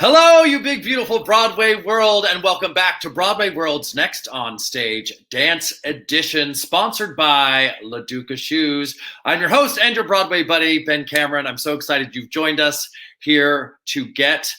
Hello, you big, beautiful Broadway world, and welcome back to Broadway World's next on stage dance edition, sponsored by LaDuca Shoes. I'm your host and your Broadway buddy, Ben Cameron. I'm so excited you've joined us here to get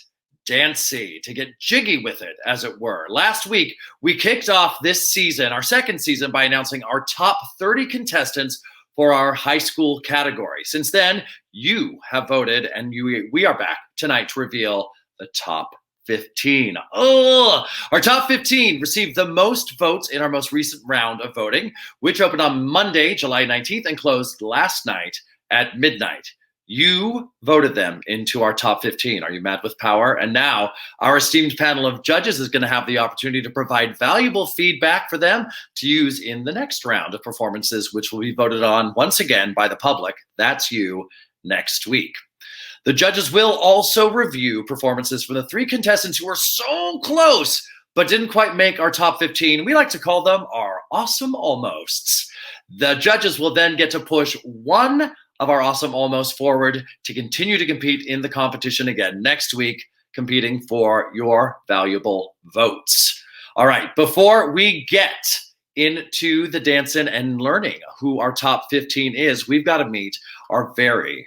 dancy, to get jiggy with it, as it were. Last week, we kicked off this season, our second season, by announcing our top 30 contestants for our high school category. Since then, you have voted, and we are back tonight to reveal the top 15. Our top 15 received the most votes in our most recent round of voting, which opened on Monday, July 19th, and closed last night at midnight. You voted them into our top 15. Are you mad with power? And now our esteemed panel of judges is going to have the opportunity to provide valuable feedback for them to use in the next round of performances, which will be voted on once again by the public. That's you next week. The judges will also review performances from the three contestants who were so close but didn't quite make our top 15. We like to call them our awesome almosts. The judges will then get to push one of our awesome almost forward to continue to compete in the competition again next week, competing for your valuable votes. All right, before we get into the dancing and learning who our top 15 is, we've got to meet our very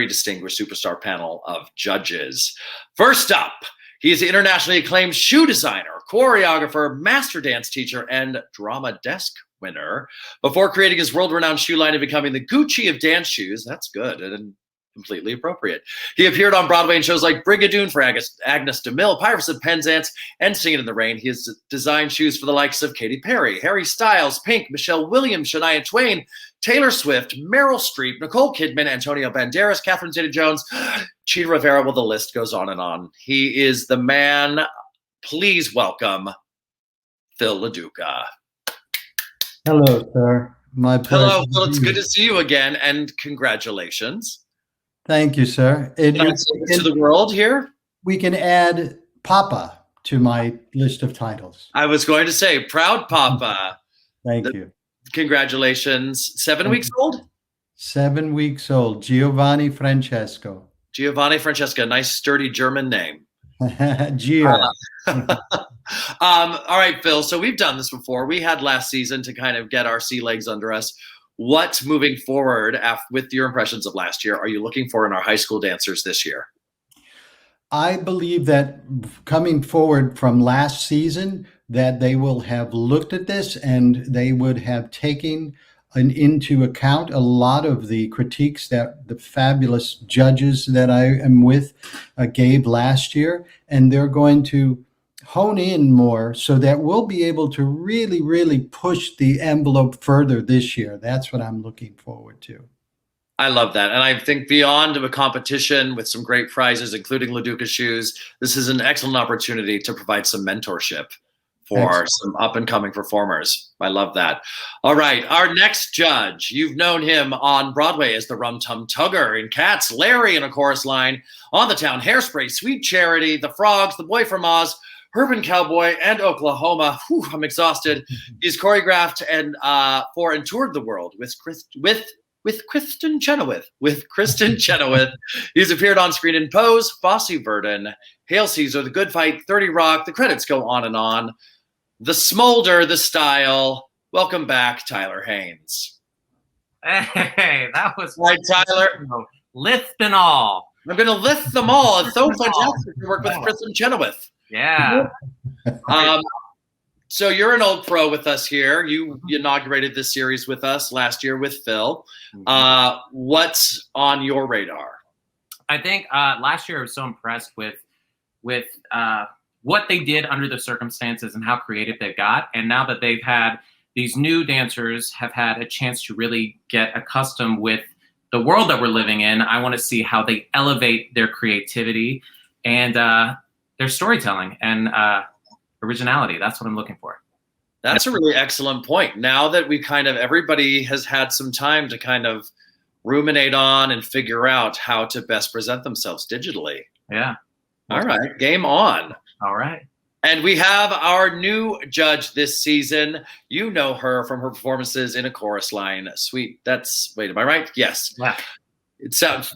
distinguished superstar panel of judges. First up, he is an internationally acclaimed shoe designer, choreographer, master dance teacher, and drama desk winner. Before creating his world-renowned shoe line and becoming the Gucci of dance shoes, that's good and completely appropriate. He appeared on Broadway in shows like Brigadoon for Agnes DeMille, Pirates of Penzance, and Singing in the Rain. He has designed shoes for the likes of Katy Perry, Harry Styles, Pink, Michelle Williams, Shania Twain, Taylor Swift, Meryl Streep, Nicole Kidman, Antonio Banderas, Catherine Zeta-Jones, Cheetah Rivera. Well, the list goes on and on. He is the man. Please welcome Phil LaDuca. Hello, sir. My pleasure. Hello, Phil. It's good to see you again, and congratulations. Thank you, sir. To the world here. We can add Papa to my list of titles. I was going to say, proud Papa. Thank you. Congratulations. 7 weeks old? 7 weeks old. Giovanni Francesco. Giovanni Francesco. Nice, sturdy German name. Gio. All right, Phil. So we've done this before. We had last season to kind of get our sea legs under us. What's moving forward with your impressions of last year are you looking for in our high school dancers this year? I believe that coming forward from last season, that they will have looked at this and they would have taken into account a lot of the critiques that the fabulous judges that I am with gave last year. And they're going to hone in more so that we'll be able to really push the envelope further this year. That's what I'm looking forward to. I love that. And I think beyond a competition with some great prizes, including LaDuca Shoes, this is an excellent opportunity to provide some mentorship for some up-and-coming performers. I love that. All right, our next judge, you've known him on Broadway as the Rum Tum Tugger in Cats, Larry in A Chorus Line, On the Town, Hairspray, Sweet Charity, The Frogs, The Boy from Oz, Urban Cowboy, and Oklahoma. Whew, I'm exhausted. He's choreographed and toured the world with Kristen Chenoweth. He's appeared on screen in Pose, Fosse Verdon, Hail Caesar, The Good Fight, 30 Rock. The credits go on and on. The smolder, the style. Welcome back, Tyler Haynes. Hey, that was right, Tyler. Lift and all. I'm going to lift them all. It's so fantastic to work with Kristen Chenoweth. Yeah. So you're an old pro with us here. You inaugurated this series with us last year with Phil. What's on your radar? I think last year I was so impressed with what they did under the circumstances and how creative they got. And now that they've had these new dancers have had a chance to really get accustomed with the world that we're living in, I want to see how they elevate their creativity and their storytelling and originality. That's what I'm looking for. That's a really excellent point. Now that everybody has had some time to kind of ruminate on and figure out how to best present themselves digitally. Yeah. All right. Game on. All right. And we have our new judge this season. You know her from her performances in A Chorus Line. Wait, am I right? Yes. Yeah. It sounds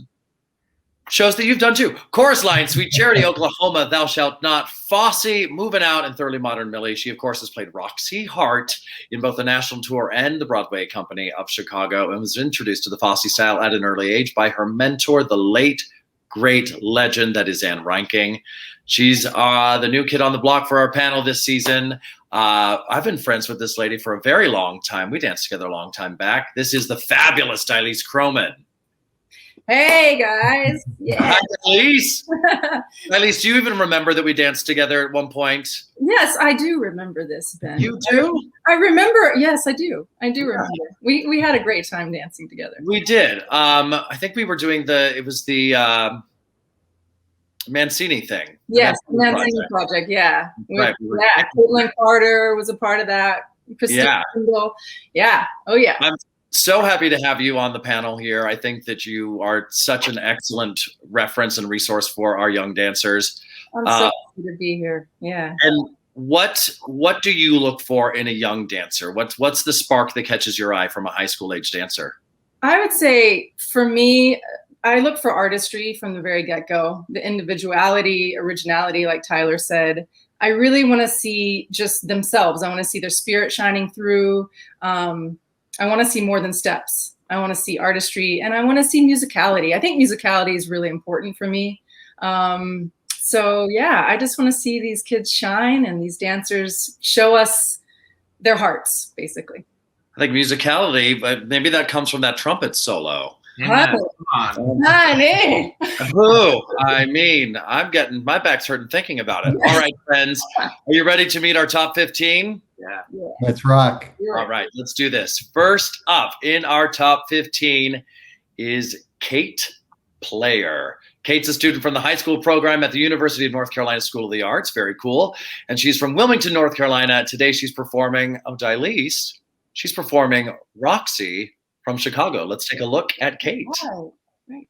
Shows that you've done too. Chorus Line, Sweet Charity, Oklahoma, Thou Shalt Not. Fosse, Moving Out, and Thoroughly Modern Millie. She, of course, has played Roxy Hart in both the national tour and the Broadway Company of Chicago, and was introduced to the Fosse style at an early age by her mentor, the late, great legend that is Anne Reinking. She's the new kid on the block for our panel this season. I've been friends with this lady for a very long time. We danced together a long time back. This is the fabulous Elaines Croman. Hey guys. Yeah. Hi, Elaines. Elaines, do you even remember that we danced together at one point? Yes, I do remember this, Ben. You do? I remember. Yes, I do. I do remember. We had a great time dancing together. We did. I think we were doing the Mancini thing. Yes, the Mancini project. Yeah. Right. Yeah. Caitlin Carter was a part of that. Christina Kendall. Yeah. Oh yeah. I'm so happy to have you on the panel here. I think that you are such an excellent reference and resource for our young dancers. I'm so happy to be here. Yeah. And what do you look for in a young dancer? What's the spark that catches your eye from a high school age dancer? I would say for me, I look for artistry from the very get-go, the individuality, originality, like Tyler said. I really want to see just themselves. I want to see their spirit shining through. I want to see more than steps. I want to see artistry, and I want to see musicality. I think musicality is really important for me. So yeah, I just want to see these kids shine and these dancers show us their hearts, basically. I think musicality, but maybe that comes from that trumpet solo. Yeah, come on. Honey. Oh, I mean, I'm getting my back's hurting thinking about it. All right, friends, are you ready to meet our top 15? Yeah. Let's rock. All right, let's do this. First up in our top 15 is Kate Player. Kate's a student from the high school program at the University of North Carolina School of the Arts. Very cool. And she's from Wilmington, North Carolina. Today she's performing, Elaines, she's performing Roxy from Chicago. Let's take a look at Kate. Wow. Right.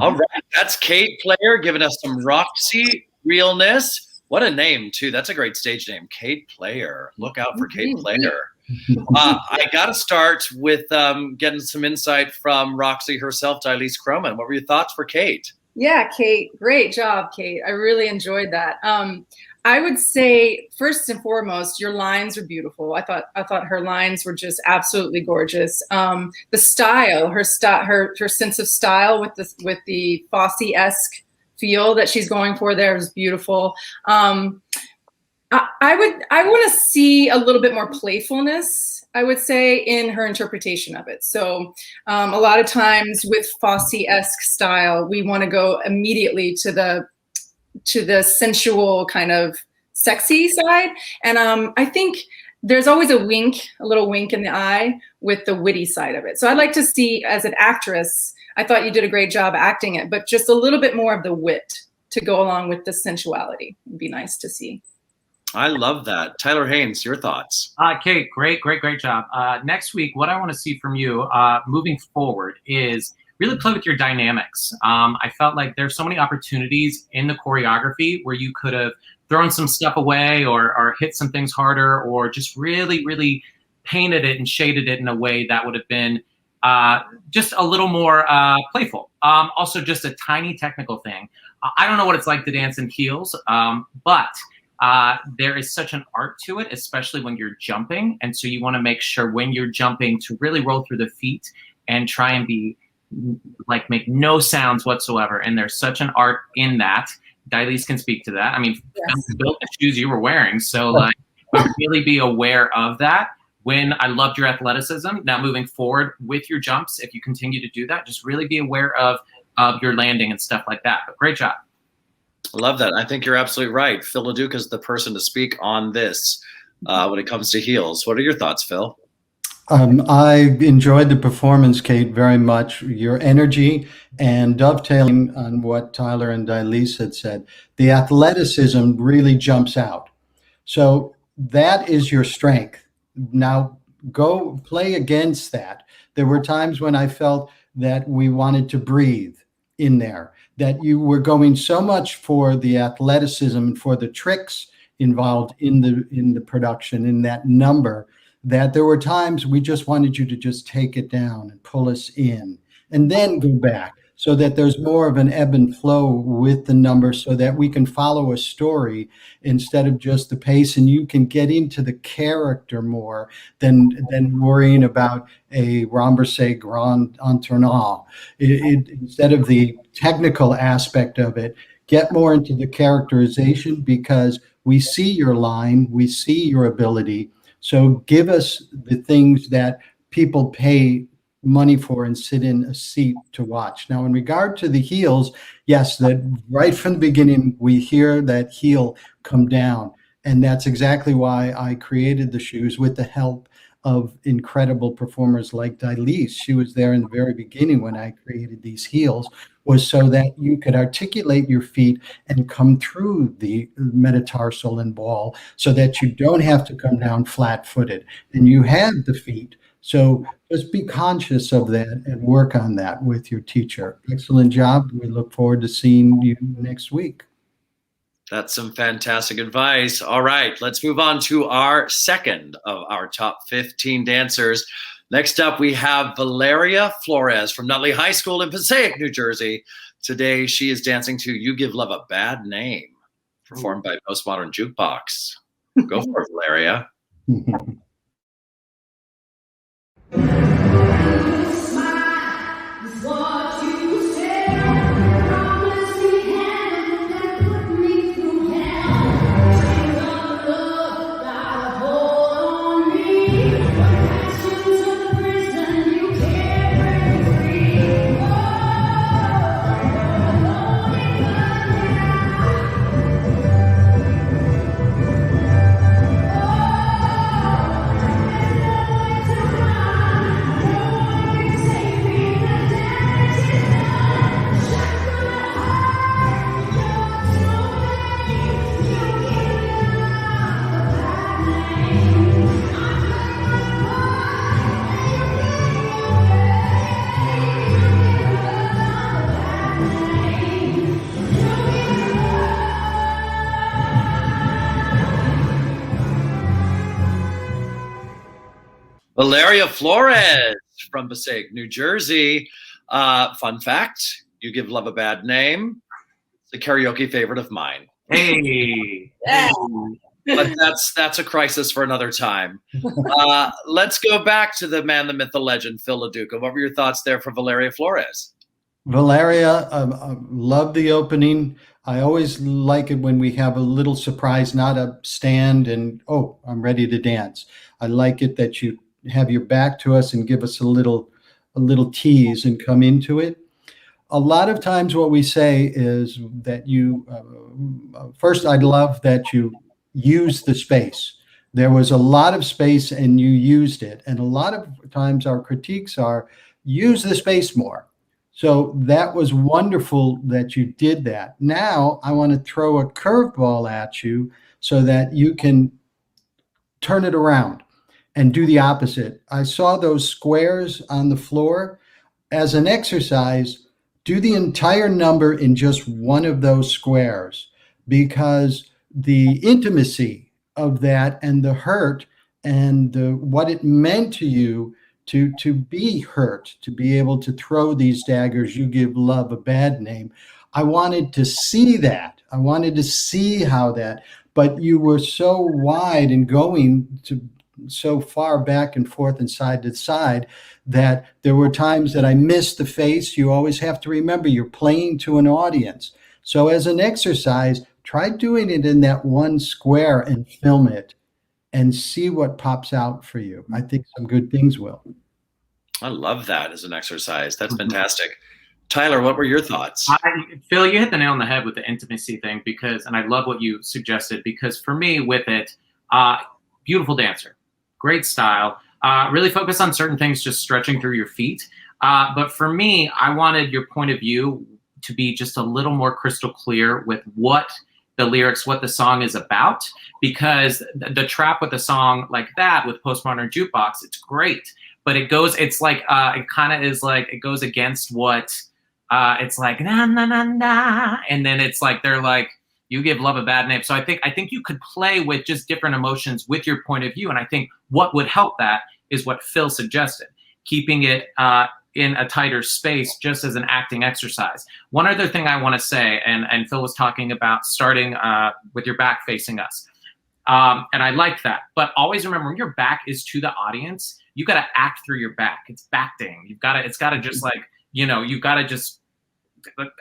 All right, that's Kate Player giving us some Roxy realness. What a name, too. That's a great stage name, Kate Player. Look out for Kate Player. I got to start with getting some insight from Roxy herself, Elaines Croman. What were your thoughts for Kate? Yeah, Kate. Great job, Kate. I really enjoyed that. I would say first and foremost, your lines are beautiful. I thought her lines were just absolutely gorgeous. The style, her sense of style with the Fosse-esque feel that she's going for there is beautiful. I want to see a little bit more playfulness, I would say, in her interpretation of it. So a lot of times with Fosse-esque style, we want to go immediately to the sensual kind of sexy side. And I think there's always a little wink in the eye with the witty side of it. So I'd like to see, as an actress, I thought you did a great job acting it, but just a little bit more of the wit to go along with the sensuality would be nice to see. I love that. Tyler Haynes, your thoughts? Kate, great job. Next week, what I want to see from you moving forward is really play with your dynamics. I felt like there's so many opportunities in the choreography where you could have thrown some stuff away or hit some things harder, or just really, really painted it and shaded it in a way that would have been just a little more playful. Also, just a tiny technical thing. I don't know what it's like to dance in heels, but there is such an art to it, especially when you're jumping. And so you want to make sure when you're jumping to really roll through the feet and try and be like make no sounds whatsoever. And there's such an art in that. Dilise can speak to that. I mean, Yes. built the shoes you were wearing. So like really be aware of that. When I loved your athleticism, now moving forward with your jumps, if you continue to do that, just really be aware of your landing and stuff like that. But great job. I love that. I think you're absolutely right. Phil LaDuca is the person to speak on this when it comes to heels. What are your thoughts, Phil? I enjoyed the performance, Kate, very much. Your energy and dovetailing on what Tyler and Dilise had said, the athleticism really jumps out. So that is your strength. Now go play against that. There were times when I felt that we wanted to breathe in there, that you were going so much for the athleticism and for the tricks involved in the production, in that number, that there were times we just wanted you to just take it down and pull us in and then go back, so that there's more of an ebb and flow with the number, so that we can follow a story instead of just the pace, and you can get into the character more than worrying about a Ramberset grand entonnoir. Instead of the technical aspect of it, get more into the characterization, because we see your line, we see your ability. So give us the things that people pay money for and sit in a seat to watch. Now, in regard to the heels, yes, that right from the beginning, we hear that heel come down. And that's exactly why I created the shoes, with the help of incredible performers like Dilise. She was there in the very beginning when I created these heels, was so that you could articulate your feet and come through the metatarsal and ball, so that you don't have to come down flat-footed and you have the feet. So just be conscious of that and work on that with your teacher. Excellent job. We look forward to seeing you next week. That's some fantastic advice. All right, let's move on to our second of our top 15 dancers. Next up, we have Valeria Flores from Nutley High School in Passaic, New Jersey. Today, she is dancing to You Give Love a Bad Name, performed by Postmodern Jukebox. Go for it, Valeria. Valeria Flores from Passaic, New Jersey. Fun fact, You Give Love a Bad Name. It's a karaoke favorite of mine. Hey. Yeah. But that's a crisis for another time. Let's go back to the man, the myth, the legend, Phil LaDuca. What were your thoughts there for Valeria Flores? Valeria, love the opening. I always like it when we have a little surprise, not a stand and, oh, I'm ready to dance. I like it that you have your back to us and give us a little tease and come into it. A lot of times what we say is that you, first, I'd love that you use the space. There was a lot of space and you used it. And a lot of times our critiques are, use the space more. So that was wonderful that you did that. Now I want to throw a curveball at you so that you can turn it around and do the opposite. I saw those squares on the floor. As an exercise, do the entire number in just one of those squares, because the intimacy of that and the hurt and what it meant to you to be hurt, to be able to throw these daggers, You Give Love a Bad Name. I wanted to see that. I wanted to see how that, but you were so wide and going to so far back and forth and side to side that there were times that I missed the face. You always have to remember you're playing to an audience. So as an exercise, try doing it in that one square and film it and see what pops out for you. I think some good things will. I love that as an exercise. That's fantastic. Tyler, what were your thoughts? Phil, you hit the nail on the head with the intimacy thing and I love what you suggested, because for me with it, beautiful dancer, great style, really focus on certain things, just stretching through your feet. But for me, I wanted your point of view to be just a little more crystal clear with what the lyrics, what the song is about, because the trap with a song like that with Postmodern Jukebox, it's great, but it goes against what it's like, na na na na, and then it's like they're like, you give love a bad name. So I think you could play with just different emotions with your point of view, and I think what would help that is what Phil suggested, keeping it in a tighter space just as an acting exercise. One other thing I want to say, and Phil was talking about starting with your back facing us. And I like that. But always remember, when your back is to the audience, you got to act through your back. It's backting. It's got to just like, you've got to just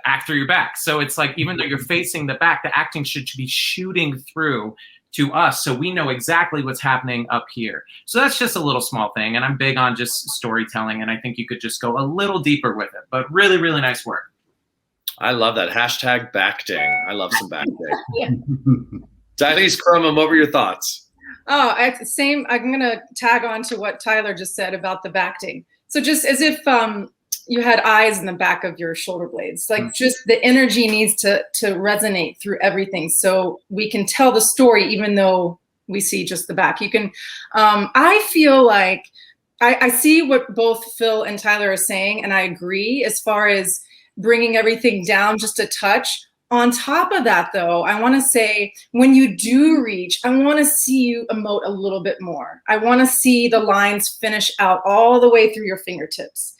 act through your back. So it's like, even though you're facing the back, the acting should be shooting through to us, so we know exactly what's happening up here. So that's just a little small thing, and I'm big on just storytelling, and I think you could just go a little deeper with it, but really, really nice work. I love that. Hashtag backding. I love some backding. Dilys Chromum, what were your thoughts? Oh, same. I'm going to tag on to what Tyler just said about the backding. So just as if you had eyes in the back of your shoulder blades, like just the energy needs to resonate through everything, so we can tell the story even though we see just the back. You can, I feel like I see what both Phil and Tyler are saying, and I agree as far as bringing everything down just a touch. On top of that, though, I want to say, when you do reach, I want to see you emote a little bit more. I want to see the lines finish out all the way through your fingertips.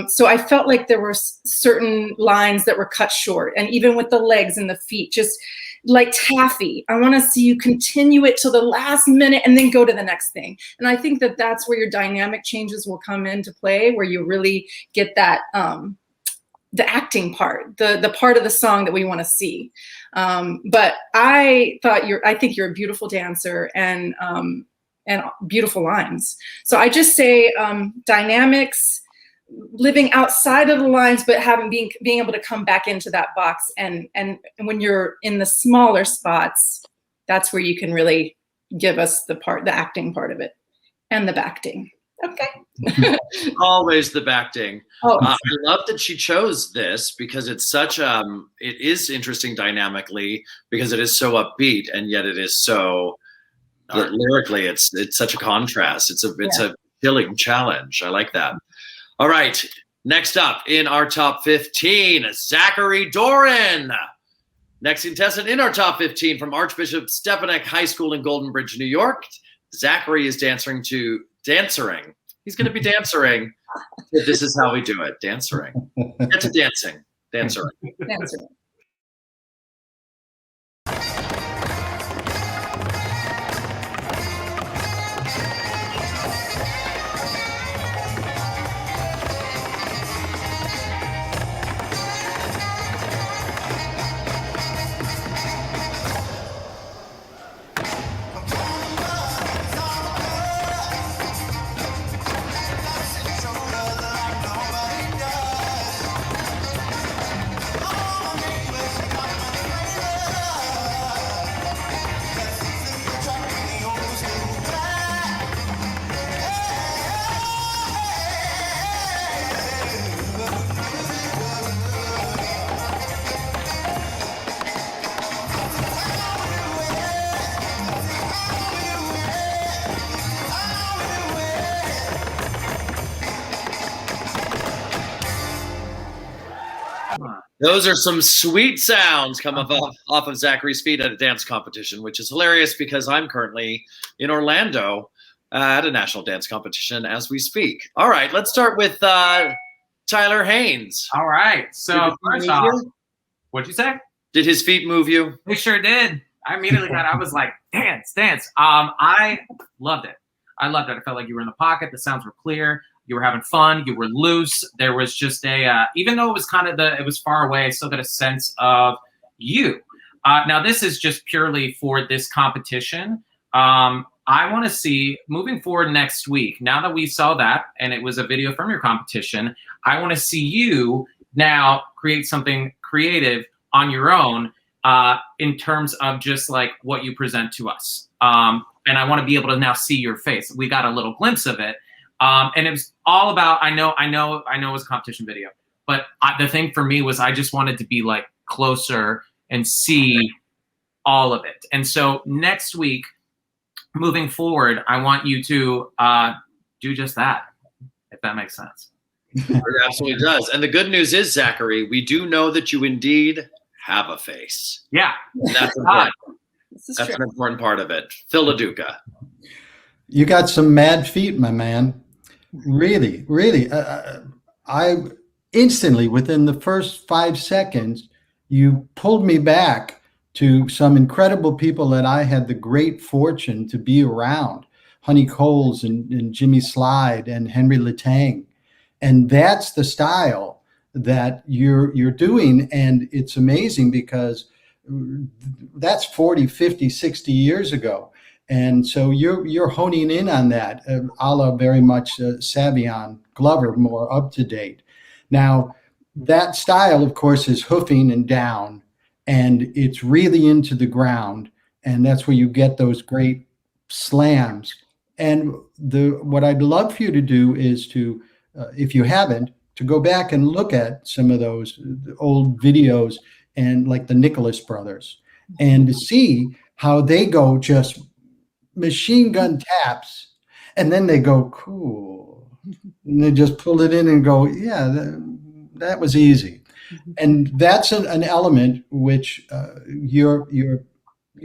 So I felt like there were certain lines that were cut short, and even with the legs and the feet, just like taffy. I want to see you continue it till the last minute and then go to the next thing. And I think that that's where your dynamic changes will come into play, where you really get that, the acting part, the part of the song that we want to see. But I think you're a beautiful dancer and beautiful lines. So I just say dynamics, living outside of the lines, but being able to come back into that box. And when you're in the smaller spots, that's where you can really give us the acting part of it and the backding. Okay. Always the backding. Oh. I love that she chose this, because it's such it is interesting dynamically, because it is so upbeat, and yet it is so lyrically it's such a contrast. It's a chilling challenge. I like that. All right, next up in our top 15, Zachary Doran. Next contestant in our top 15 from Archbishop Stepanek High School in Golden Bridge, New York. Zachary is dancering. He's going to be dancering. This is how we do it. Dancering. Get to dancing. Dancering. Dancering. Those are some sweet sounds coming off of Zachary's feet at a dance competition, which is hilarious because I'm currently in Orlando at a national dance competition as we speak. All right, let's start with Tyler Haynes. All right. So first off, what'd you say? Did his feet move you? They sure did. I immediately I was like, dance. I loved it. I felt like you were in the pocket. The sounds were clear. You were having fun. You were loose. There was just even though it was it was far away, I still got a sense of you. Now, this is just purely for this competition. I want to see, moving forward next week, now that we saw that, and it was a video from your competition, I want to see you now create something creative on your own in terms of just like what you present to us. And I want to be able to now see your face. We got a little glimpse of it. And it was all about, I know it was a competition video, but the thing for me was I just wanted to be like closer and see all of it. And so next week, moving forward, I want you to do just that, if that makes sense. It absolutely does. And the good news is, Zachary, we do know that you indeed have a face. Yeah. And that's important. That's an important part of it. Phil LaDuca. You got some mad feet, my man. Really. I instantly, within the first 5 seconds, you pulled me back to some incredible people that I had the great fortune to be around. Honey Coles and Jimmy Slide and Henry Letang. And that's the style that you're doing. And it's amazing because that's 40, 50, 60 years ago. And so you're honing in on that, a la very much Savion Glover, more up to date. Now, that style, of course, is hoofing and down, and it's really into the ground. And that's where you get those great slams. And what I'd love for you to do is to, if you haven't, to go back and look at some of those old videos and like the Nicholas brothers, and to see how they go just machine gun taps, and then they go cool, and they just pull it in and go, yeah, that was easy. And that's an element which you're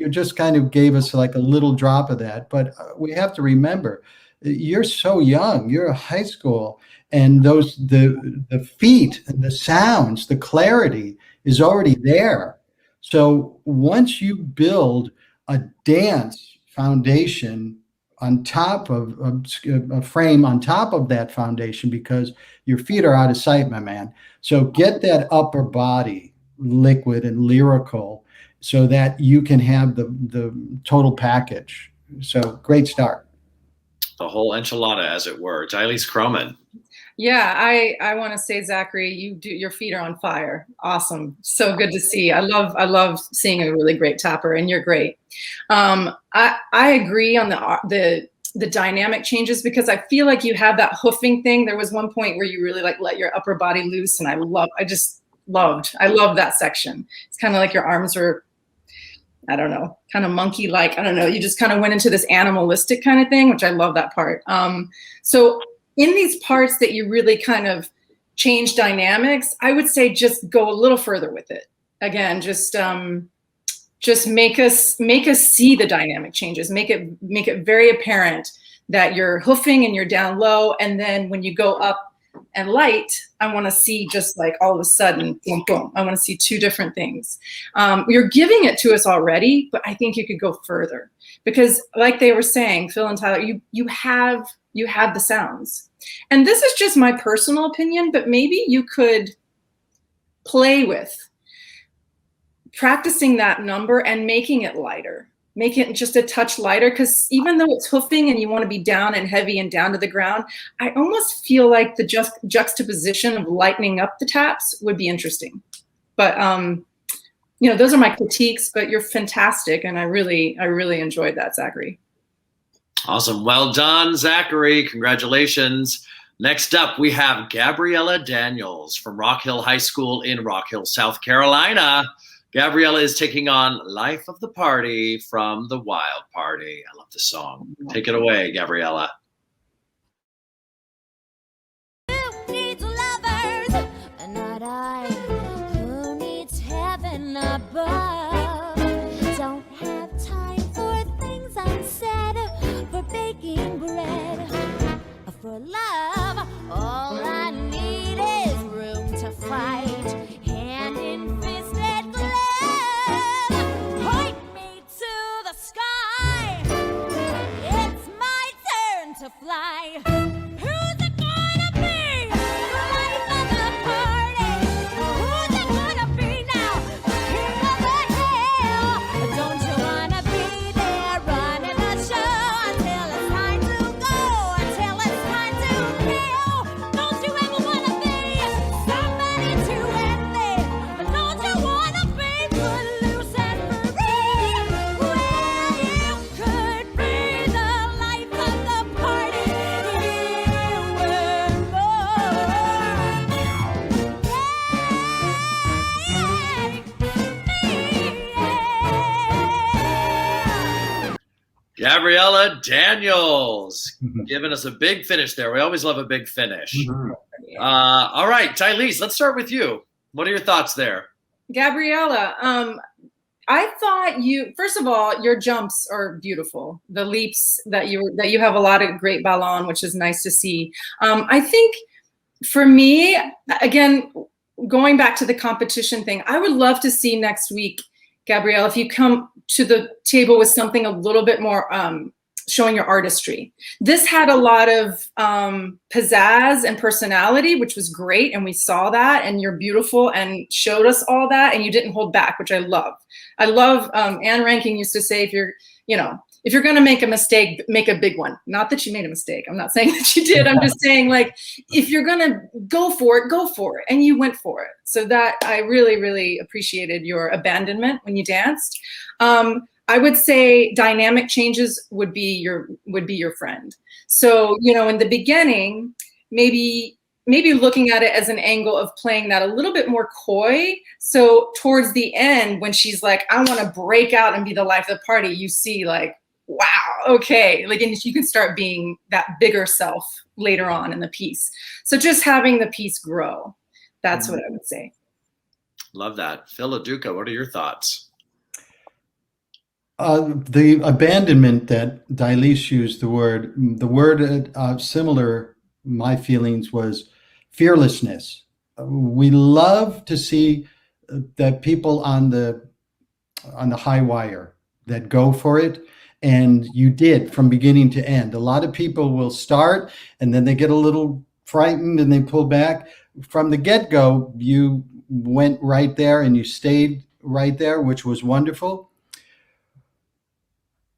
just kind of gave us like a little drop of that. But we have to remember, you're so young, you're a high school, and the feet and the sounds, the clarity is already there. So once you build a dance foundation on top of a frame on top of that foundation, because your feet are out of sight, my man. So get that upper body liquid and lyrical so that you can have the total package. So great start. The whole enchilada, as it were. Giles Croman. Yeah, I want to say, Zachary, your feet are on fire. Awesome. So good to see. I love seeing a really great tapper, and you're great. I agree on the dynamic changes, because I feel like you have that hoofing thing. There was one point where you really like let your upper body loose, and I love that section. It's kind of like your arms were, I don't know, kind of monkey-like. I don't know. You just kind of went into this animalistic kind of thing, which I love that part. So in these parts that you really kind of change dynamics, I would say just go a little further with it. Again, just make us see the dynamic changes. Make it very apparent that you're hoofing and you're down low, and then when you go up and light, I want to see just like all of a sudden, boom, boom. I want to see two different things. You're giving it to us already, but I think you could go further, because like they were saying, Phil and Tyler, you have the sounds. And this is just my personal opinion, but maybe you could play with practicing that number and making it lighter. Make it just a touch lighter, because even though it's hoofing and you want to be down and heavy and down to the ground, I almost feel like the juxtaposition of lightening up the taps would be interesting. But those are my critiques, but you're fantastic, and I really enjoyed that, Zachary. Awesome. Well done, Zachary. Congratulations. Next up, we have Gabriella Daniels from Rock Hill High School in Rock Hill, South Carolina. Gabriella is taking on Life of the Party from The Wild Party. I love the song. Take it away, Gabriella. Who needs lovers? Not I. Who needs heaven above? Don't have time for things unsaid, for baking bread, for love. All I need is room to fight, hand in fisted glove. Gabriella Daniels giving us a big finish there. We always love a big finish. All right, Tylese, let's start with you. What are your thoughts there? Gabriella, I thought first of all, your jumps are beautiful. The leaps that you have a lot of great ballon, which is nice to see. I think for me, again, going back to the competition thing, I would love to see next week, Gabrielle, if you come to the table with something a little bit more showing your artistry. This had a lot of pizzazz and personality, which was great, and we saw that, and you're beautiful and showed us all that, and you didn't hold back, which I love. I love, Anne Rankin used to say, if you're going to make a mistake, make a big one. Not that she made a mistake. I'm not saying that she did. I'm just saying, like, if you're going to go for it. And you went for it. So that I really, really appreciated your abandonment when you danced. I would say dynamic changes would be your friend. So, in the beginning, maybe looking at it as an angle of playing that a little bit more coy. So towards the end, when she's like, I want to break out and be the life of the party, you see like, wow, okay. Like, and you can start being that bigger self later on in the piece. So just having the piece grow. That's what I would say. Love that. Phil Laduca, what are your thoughts? The abandonment that Tylese used, the word similar, my feelings was fearlessness. We love to see that people on the high wire that go for it. And you did from beginning to end. A lot of people will start and then they get a little frightened and they pull back. From the get-go, you went right there and you stayed right there, which was wonderful.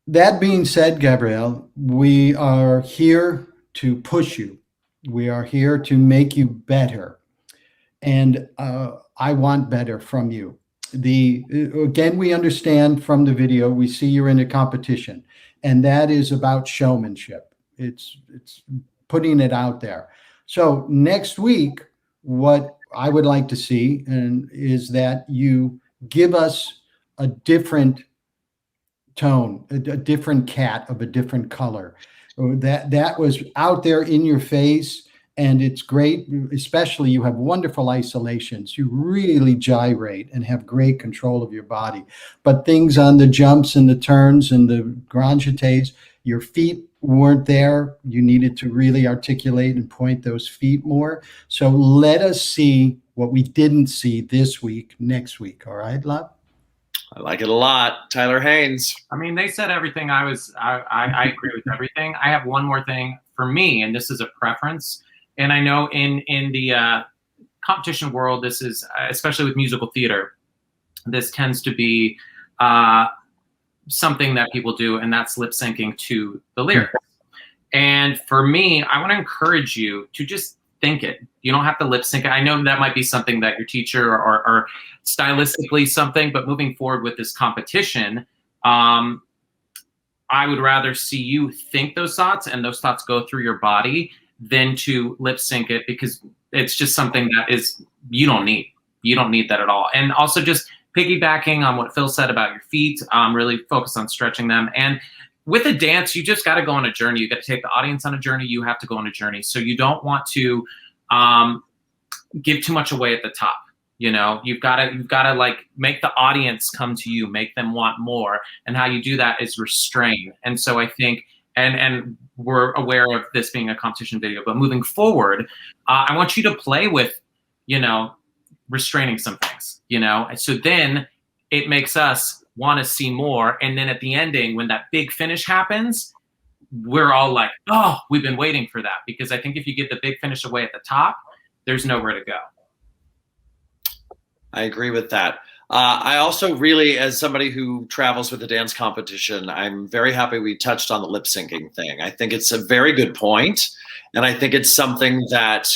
That being said, Gabrielle, we are here to push you. We are here to make you better. And I want better from you. Again, we understand from the video, we see you're in a competition, and that is about showmanship. It's putting it out there. So next week, what I would like to see is that you give us a different tone, a different cat of a different color. That was out there in your face. And it's great, especially you have wonderful isolations. You really gyrate and have great control of your body. But things on the jumps and the turns and the grand jetés, your feet weren't there. You needed to really articulate and point those feet more. So let us see what we didn't see this week, next week. All right, love? I like it a lot. Tyler Haynes. I mean, they said everything. I agree with everything. I have one more thing for me, and this is a preference. And I know in the competition world, this is, especially with musical theater, this tends to be something that people do, and that's lip syncing to the lyrics. And for me, I want to encourage you to just think it. You don't have to lip sync it. I know that might be something that your teacher or stylistically something, but moving forward with this competition, I would rather see you think those thoughts and those thoughts go through your body than to lip sync it, because it's just something that is, you don't need that at all. And also just piggybacking on what Phil said about your feet, really focus on stretching them. And with a dance, you just got to go on a journey. You got to take the audience on a journey. You have to go on a journey. So you don't want to give too much away at the top. You've got to like make the audience come to you, make them want more. And how you do that is restrain. And so I think, and we're aware of this being a competition video, but moving forward, I want you to play with, restraining some things, so then it makes us want to see more. And then at the ending, when that big finish happens, we're all like, oh, we've been waiting for that. Because I think if you give the big finish away at the top, there's nowhere to go. I agree with that. I also really, as somebody who travels with the dance competition, I'm very happy we touched on the lip syncing thing. I think it's a very good point. And I think it's something that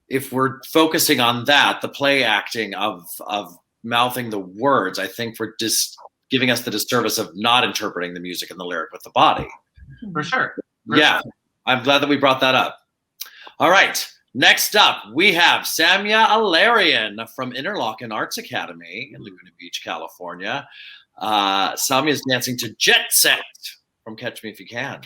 if we're focusing on that, the play acting of mouthing the words, I think we're just giving us the disservice of not interpreting the music and the lyric with the body. For sure. Yeah, I'm glad that we brought that up. All right. Next up, we have Samia Allerian from Interlochen Arts Academy in Laguna Beach, California. Samia is dancing to Jet Set from Catch Me If You Can.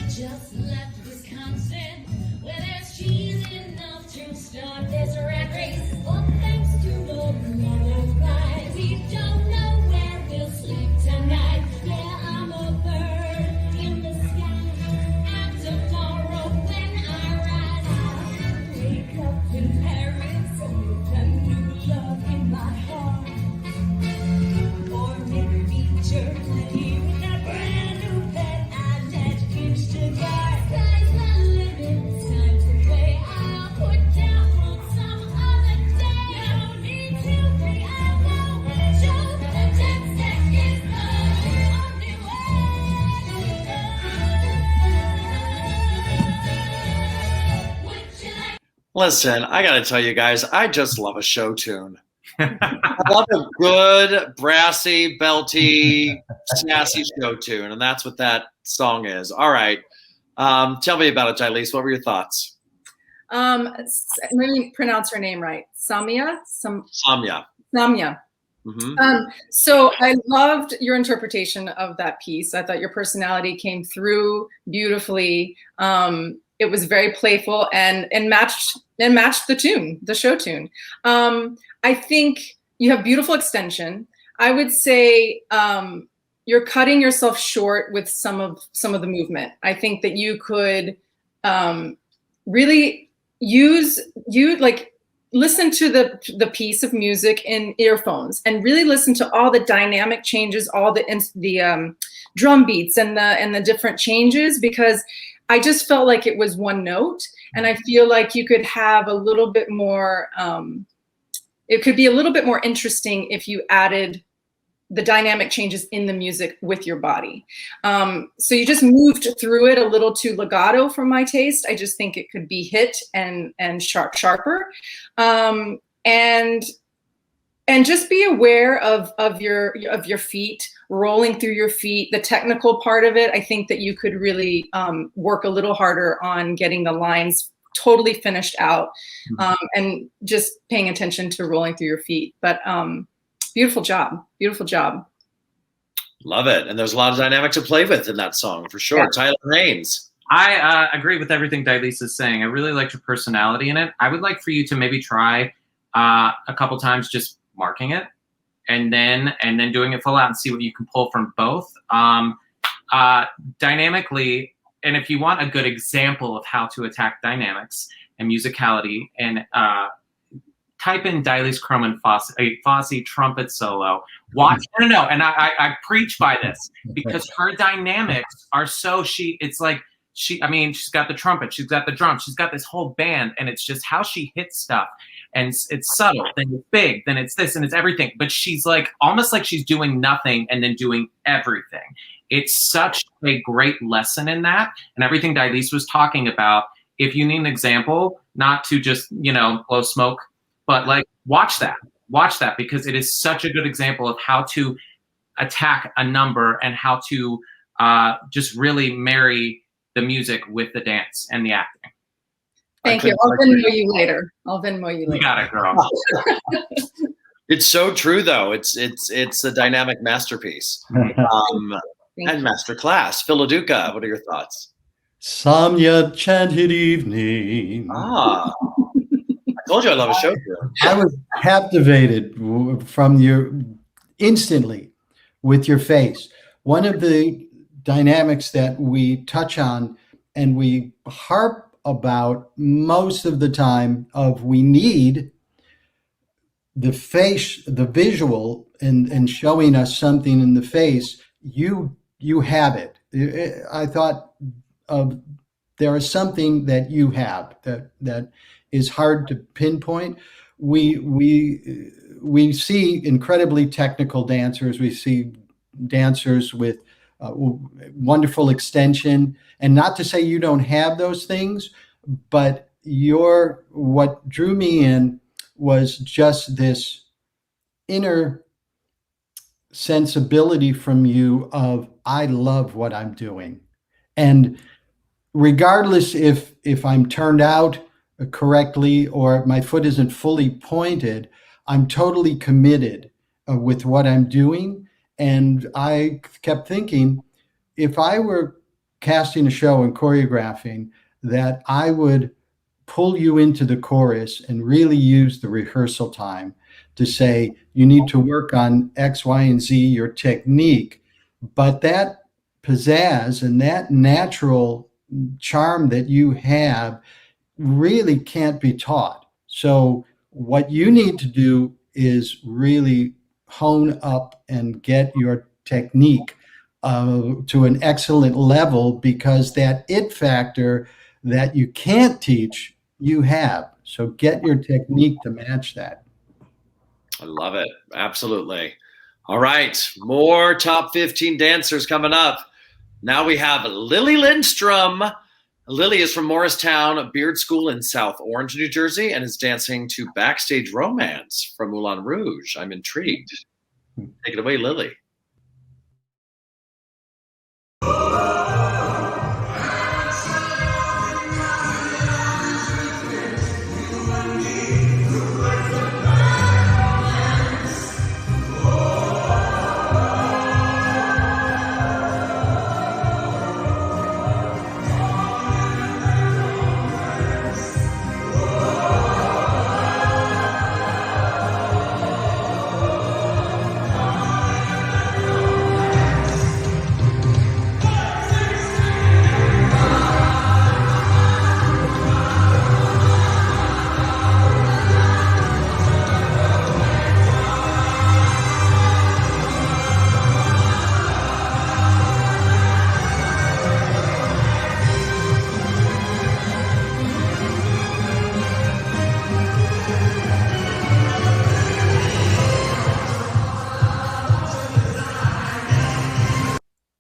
Just left Wisconsin, where there's cheese enough to start this rat race. But thanks to the butterflies, we don't know where we'll sleep tonight. Yeah, I'm a bird in the sky, and tomorrow when I rise, I'll wake up in Paris with a new love in my heart. Or maybe Germany with that brand new pet I let inch to die. Sky's the limit, time to play. I'll put down roots some other day. No need to be alone. Just the 10 seconds on the way. Would you like? Listen, I got to tell you guys, I just love a show tune. I love a good, brassy, belty, sassy show tune, and that's what that song is. All right. Tell me about it, Jylise. What were your thoughts? Let me pronounce her name right. Samia? Samia. Samia. Mm-hmm. So I loved your interpretation of that piece. I thought your personality came through beautifully. It was very playful and matched the tune, the show tune. I think you have beautiful extension. I would say you're cutting yourself short with some of the movement. I think that you could really listen to the piece of music in earphones and really listen to all the dynamic changes, all the drum beats and the different changes, because I just felt like it was one note, and I feel like you could have a little bit more. It could be a little bit more interesting if you added the dynamic changes in the music with your body. So you just moved through it a little too legato for my taste. I just think it could be hit and sharper. And just be aware of your feet, rolling through your feet, the technical part of it. I think that you could really work a little harder on getting the lines totally finished out, and just paying attention to rolling through your feet. But beautiful job. Love it. And there's a lot of dynamic to play with in that song, for sure. Yeah. Tyler Haynes. I agree with everything Jylise is saying. I really liked your personality in it. I would like for you to maybe try a couple times just marking it and then doing it full out and see what you can pull from both. Dynamically, and if you want a good example of how to attack dynamics and musicality, and type in Jylise Croman Fosse trumpet solo. Watch, no, and I preach by this because her dynamics are so she's got the trumpet, she's got the drums, she's got this whole band, and it's just how she hits stuff, and it's subtle, then it's big, then it's this, and it's everything. But she's like almost like she's doing nothing and then doing everything. It's such a great lesson in that, and everything Jylise was talking about. If you need an example, not to just blow smoke, but like watch that because it is such a good example of how to attack a number and how to just really marry the music with the dance and the acting. Thank you. I'll Venmo you later. You got it, girl. It's so true, though. It's a dynamic masterpiece and masterclass. Phil LaDuca, what are your thoughts? Samia chanted evening. I told you I love a show tune. I was captivated from instantly with your face. One of the dynamics that we touch on and we harp about most of the time we need the face, the visual, and showing us something in the face. You have it. I thought there is something that you have that is hard to pinpoint. We see incredibly technical dancers. We see dancers with wonderful extension, and not to say you don't have those things, but what drew me in was just this inner sensibility from you of, I love what I'm doing. And regardless if I'm turned out correctly or my foot isn't fully pointed, I'm totally committed with what I'm doing. And I kept thinking, if I were casting a show and choreographing, that I would pull you into the chorus and really use the rehearsal time to say, you need to work on X, Y, and Z, your technique. But that pizzazz and that natural charm that you have really can't be taught. So what you need to do is really hone up and get your technique to an excellent level, because that it factor that you can't teach, you have. So get your technique to match that. I love it. Absolutely. All right. More top 15 dancers coming up. Now we have Lily Lindstrom. Lily is from Morristown Beard School in South Orange, New Jersey, and is dancing to Backstage Romance from Moulin Rouge. I'm intrigued. Take it away, Lily.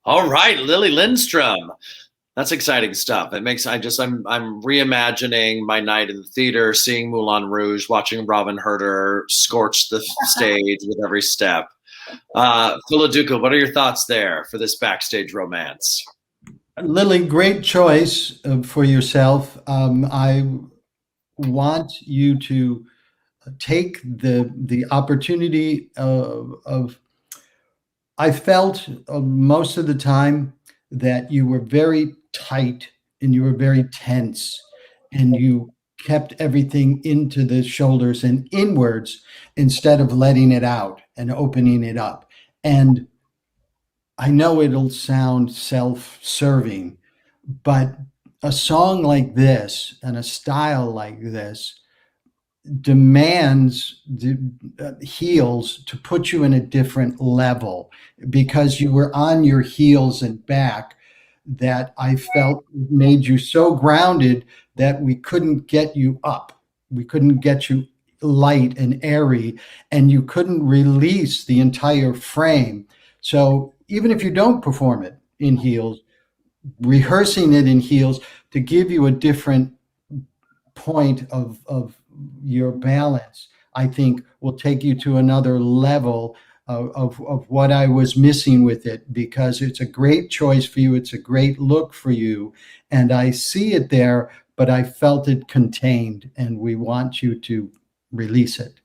All right, Lily Lindstrom. That's exciting stuff. It makes I'm reimagining my night in the theater, seeing Moulin Rouge, watching Robin Herder scorch the stage with every step. Phil Duca, what are your thoughts there for this Backstage Romance? Lily, great choice for yourself. I want you to take the opportunity of I felt most of the time that you were very tight and you were very tense, and you kept everything into the shoulders and inwards instead of letting it out and opening it up. And I know it'll sound self-serving, but a song like this and a style like this demands the heels to put you in a different level, because you were on your heels and back, that I felt made you so grounded that we couldn't get you up. We couldn't get you light and airy, and you couldn't release the entire frame. So even if you don't perform it in heels, rehearsing it in heels to give you a different point of your balance, I think will take you to another level of what I was missing with it, because it's a great choice for you. It's a great look for you. And I see it there, but I felt it contained, and we want you to release it.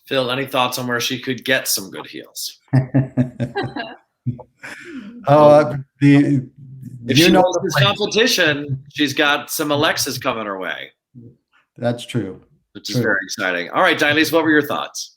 Phil, any thoughts on where she could get some good heels? If she knows this competition, she's got some Alexas coming her way. That's true. Which is very exciting. All right, Dilys, what were your thoughts?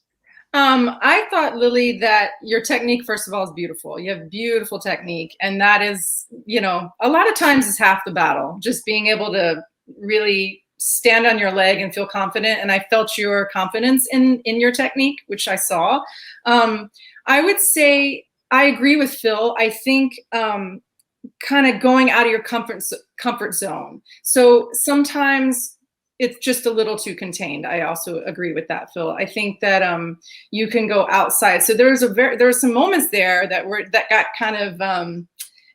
I thought, Lily, that your technique, first of all, is beautiful. You have beautiful technique. And that is, a lot of times is half the battle, just being able to really stand on your leg and feel confident. And I felt your confidence in your technique, which I saw. I would say I agree with Phil. I think kind of going out of your comfort zone. So sometimes it's just a little too contained. I also agree with that, Phil. I think that you can go outside. So there were some moments there that got kind of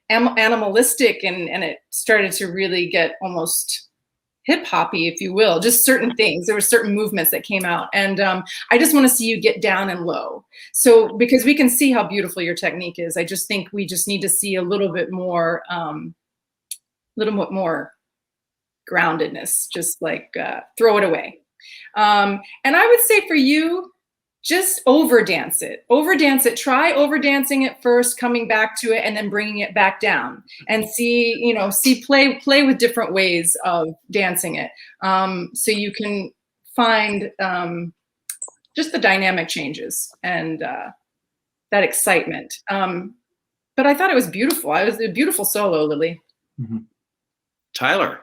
animalistic, and it started to really get almost hip hoppy, if you will. Just certain things. There were certain movements that came out, and I just want to see you get down and low. So because we can see how beautiful your technique is, I just think we just need to see a little bit more groundedness, just like throw it away. And I would say for you, just over dance it. Try over dancing it first, coming back to it, and then bringing it back down, and play with different ways of dancing it. So you can find just the dynamic changes and that excitement. But I thought it was beautiful. It was a beautiful solo, Lily. Mm-hmm. Tyler.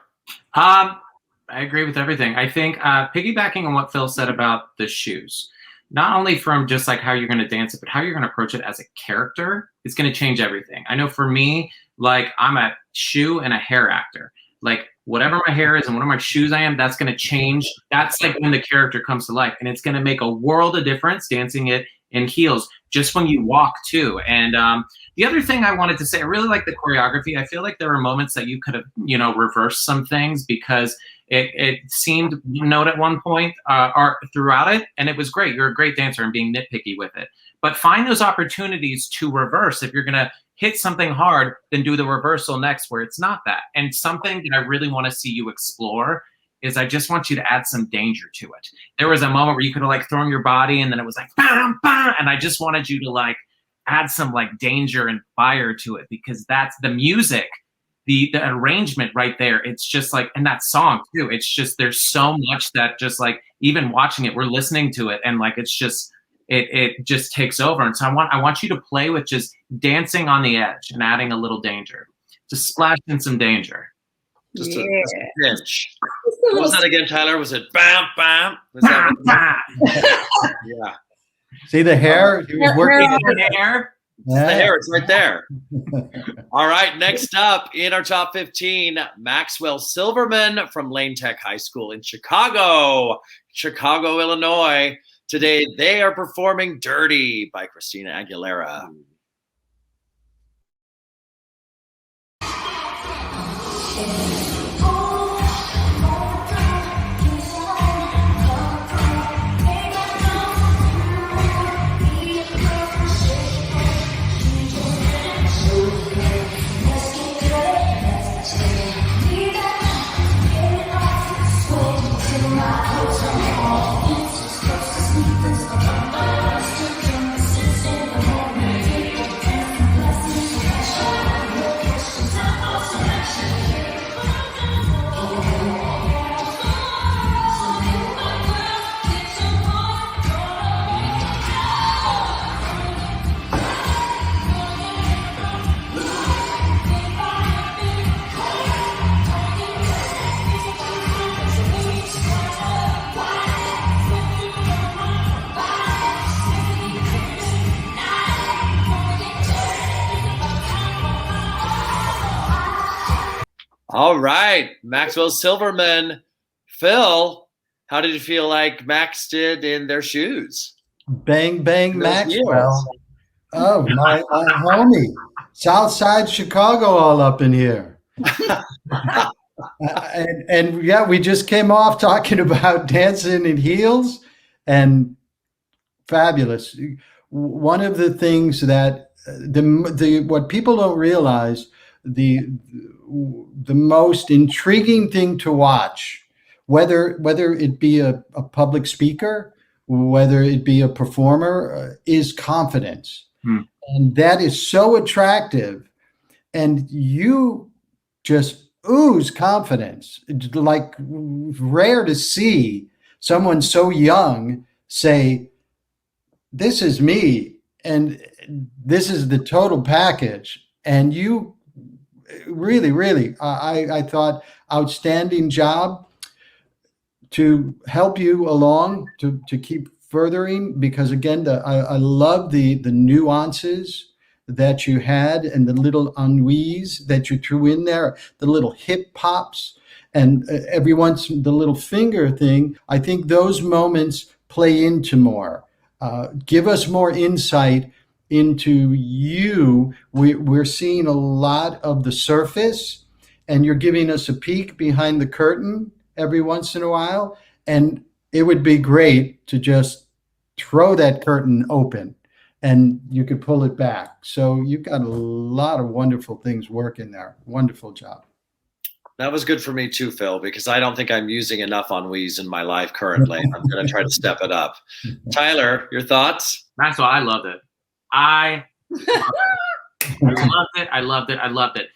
I agree with everything. I think piggybacking on what Phil said about the shoes, not only from just like how you're going to dance it, but how you're going to approach it as a character, it's going to change everything. I know for me, like I'm a shoe and a hair actor. Like whatever my hair is and whatever my shoes I am, that's going to change. That's like when the character comes to life. And it's going to make a world of difference dancing it in heels, just when you walk too. And the other thing I wanted to say, I really like the choreography. I feel like there were moments that you could have, reversed some things, because it seemed note at one point or throughout it, and it was great. You're a great dancer and being nitpicky with it. But find those opportunities to reverse. If you're going to hit something hard, then do the reversal next where it's not that. And something that I really want to see you explore is I just want you to add some danger to it. There was a moment where you could have like thrown your body and then it was like, bam, bam, and I just wanted you to like add some like danger and fire to it, because that's the music, the arrangement right there. It's just like, and that song too, it's just, there's so much that just like, even watching it, we're listening to it and like, it's just, it just takes over. And so I want you to play with just dancing on the edge and adding a little danger, just splash in some danger. Just a pinch. What was that again, Tyler? Was it bam, bam? Was that yeah. See the hair? He was working the hair. Yeah. The hair, it's right there. All right, next up in our top 15, Maxwell Silverman from Lane Tech High School in Chicago, Illinois. Today, they are performing Dirty by Christina Aguilera. All right, Maxwell Silverman. Phil, how did you feel like Max did in their shoes? Bang, bang, Maxwell. Oh, my homie. Southside Chicago all up in here. and yeah, we just came off talking about dancing in heels, and fabulous. One of the things that what people don't realize, the most intriguing thing to watch, whether it be a public speaker, whether it be a performer, is confidence. And that is so attractive. And you just ooze confidence. It's like rare to see someone so young say, this is me, and this is the total package. And you really, I thought, outstanding job to help you along to keep furthering, because again, I love the nuances that you had and the little ennuis that you threw in there, the little hip pops, and every once the little finger thing. I think those moments play into more. Give us more insight into you. We're seeing a lot of the surface, and you're giving us a peek behind the curtain every once in a while. And it would be great to just throw that curtain open and you could pull it back. So you've got a lot of wonderful things working there. Wonderful job. That was good for me too, Phil, because I don't think I'm using enough on Wheeze in my life currently. I'm going to try to step it up. Tyler, your thoughts? Maxwell, I loved it. I loved it. I loved it. I loved it.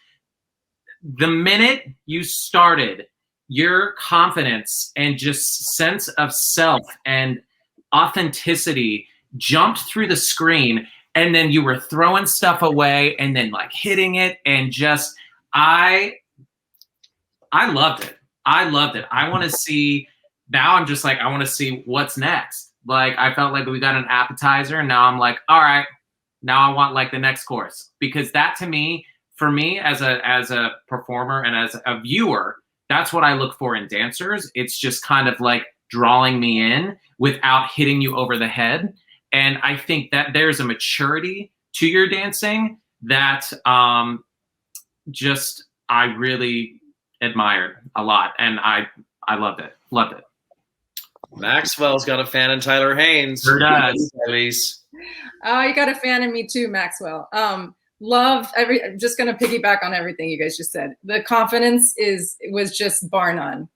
The minute you started, your confidence and just sense of self and authenticity jumped through the screen, and then you were throwing stuff away and then like hitting it, and just I loved it. I loved it. I want to see, now I'm just like, I want to see what's next. Like, I felt like we got an appetizer, and now I'm like, all right, now I want like the next course. Because that, to me, for me as a performer and as a viewer, that's what I look for in dancers. It's just kind of like drawing me in without hitting you over the head. And I think that there's a maturity to your dancing that just I really admired a lot. And I loved it. Loved it. Maxwell's got a fan in Tyler Haynes. Sure does. Elise. You got a fan in me too, Maxwell. Loved I'm just going to piggyback on everything you guys just said. The confidence was just bar none.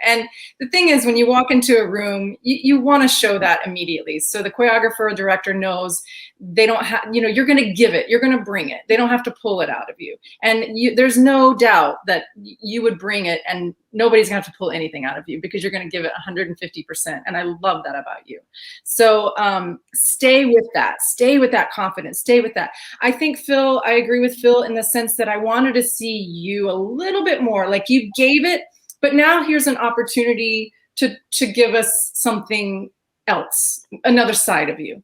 And the thing is, when you walk into a room, you want to show that immediately. So the choreographer or director knows they don't have, you're going to give it, you're going to bring it. They don't have to pull it out of you. And there's no doubt that you would bring it, and nobody's going to have to pull anything out of you because you're going to give it 150%. And I love that about you. So stay with that confidence, stay with that. I think Phil, I agree with Phil in the sense that I wanted to see you a little bit more, like you gave it, but now here's an opportunity to give us something else, another side of you.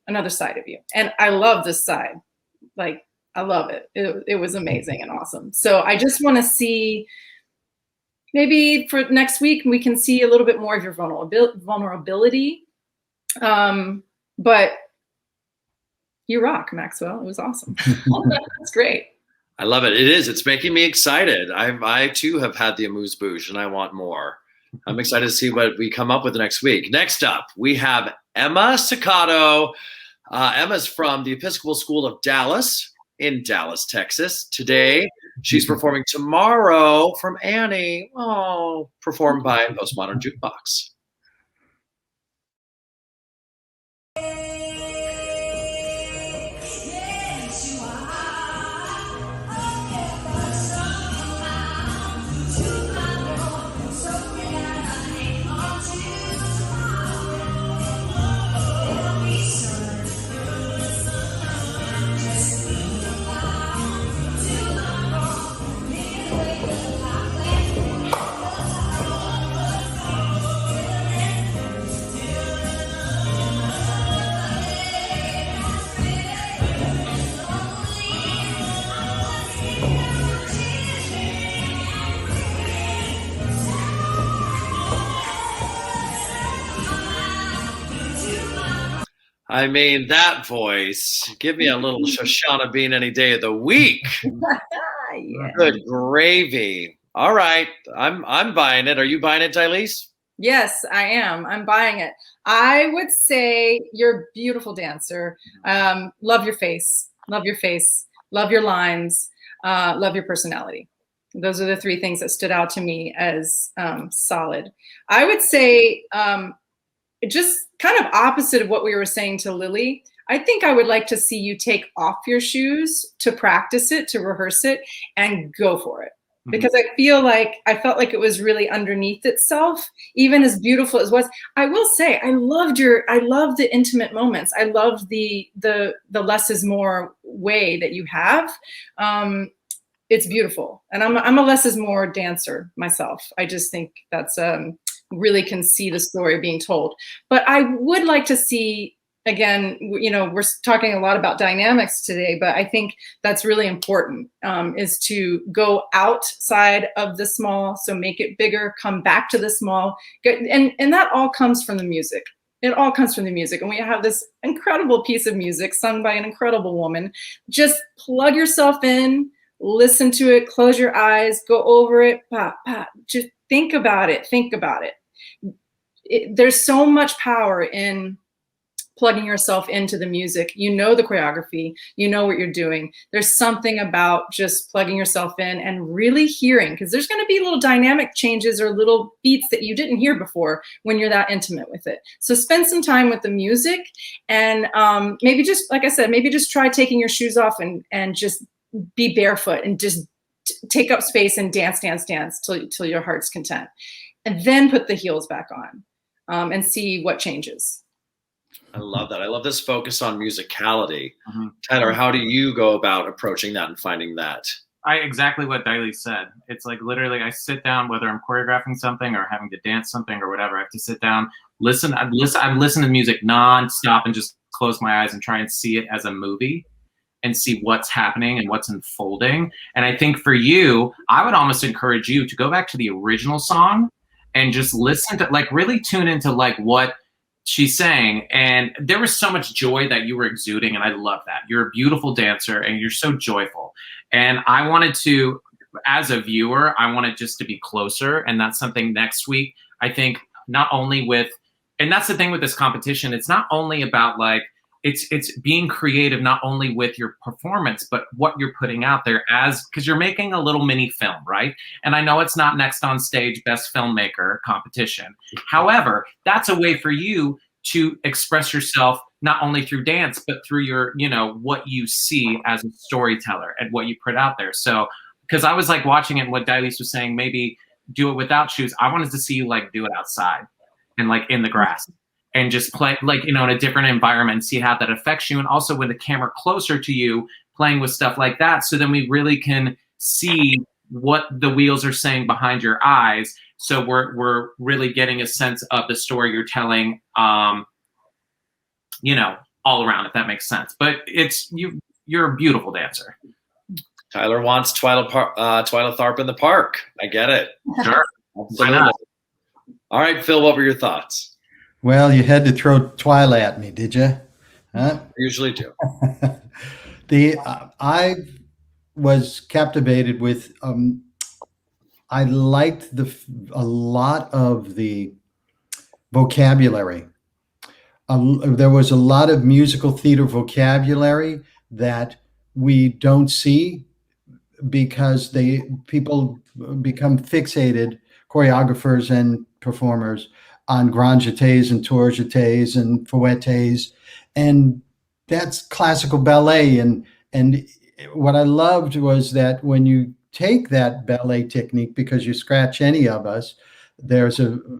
And I love this side. Like, I love it. It was amazing and awesome. So I just want to see, maybe for next week, we can see a little bit more of your vulnerability. But you rock, Maxwell. It was awesome. That's great. I love it. It is. It's making me excited. I too have had the amuse-bouche, and I want more. I'm excited to see what we come up with next week. Next up, we have Emma Staccato. Emma's from the Episcopal School of Dallas in Dallas, Texas. Today, she's performing Tomorrow from Annie. Oh, performed by Postmodern Jukebox. I mean, that voice. Give me a little Shoshana Bean any day of the week. Yeah. Good gravy. All right. I'm buying it. Are you buying it, Tylese? Yes, I am. I'm buying it. I would say you're a beautiful dancer. Love your face. Love your face. Love your lines. Love your personality. Those are the three things that stood out to me as solid. I would say just kind of opposite of what we were saying to Lily. I think I would like to see you take off your shoes to practice it, to rehearse it, and go for it. Because I felt like it was really underneath itself, even as beautiful as it was. I will say, I loved the intimate moments. I loved the less is more way that you have. It's beautiful. And I'm a less is more dancer myself. I just think that's really can see the story being told. But I would like to see, again, we're talking a lot about dynamics today, but I think that's really important, is to go outside of the small, so make it bigger, come back to the small, and that all comes from the music. It all comes from the music. And we have this incredible piece of music sung by an incredible woman. Just plug yourself in, listen to it, close your eyes, go over it, just think about it. There's so much power in plugging yourself into the music. You know the choreography, you know what you're doing. There's something about just plugging yourself in and really hearing, because there's going to be little dynamic changes or little beats that you didn't hear before when you're that intimate with it. So spend some time with the music, and maybe just, like I said, maybe just try taking your shoes off and just be barefoot and just take up space and dance till your heart's content. And then put the heels back on and see what changes. I love that. I love this focus on musicality. Mm-hmm. Tyler, how do you go about approaching that and finding that? Exactly what Diley said. It's like literally I sit down, whether I'm choreographing something or having to dance something or whatever, I have to sit down, listen. I've listened to music nonstop and just close my eyes and try and see it as a movie and see what's happening and what's unfolding. And I think for you, I would almost encourage you to go back to the original song and just listen to, like, really tune into like what she's saying. And there was so much joy that you were exuding, and I love that. You're a beautiful dancer and you're so joyful. And I wanted to, as a viewer, I wanted just to be closer. And that's something next week, I think, not only with, and that's the thing with this competition, it's not only about like, it's being creative, not only with your performance, but what you're putting out there as, because you're making a little mini film, right? And I know it's not next on stage best filmmaker competition. However, that's a way for you to express yourself not only through dance, but through your, you know, what you see as a storyteller and what you put out there. So, because I was like watching it, and what Dilys was saying, maybe do it without shoes. I wanted to see you like do it outside and like in the grass. And just play, like, you know, in a different environment and see how that affects you. And also with the camera closer to you, playing with stuff like that. So then we really can see what the wheels are saying behind your eyes. So we're really getting a sense of the story you're telling, you know, all around, if that makes sense. But it's, you're a beautiful dancer. Tyler wants Twyla Tharp in the park. I get it. Sure. Why not? All right, Phil, what were your thoughts? Well, you had to throw Twyla at me, did you? Huh? I usually do. I was captivated with. I liked a lot of the vocabulary. There was a lot of musical theater vocabulary that we don't see because people become fixated, choreographers and performers, on grand jetés and tour jetés and fouettes, and that's classical ballet. And what I loved was that when you take that ballet technique, because you scratch any of us,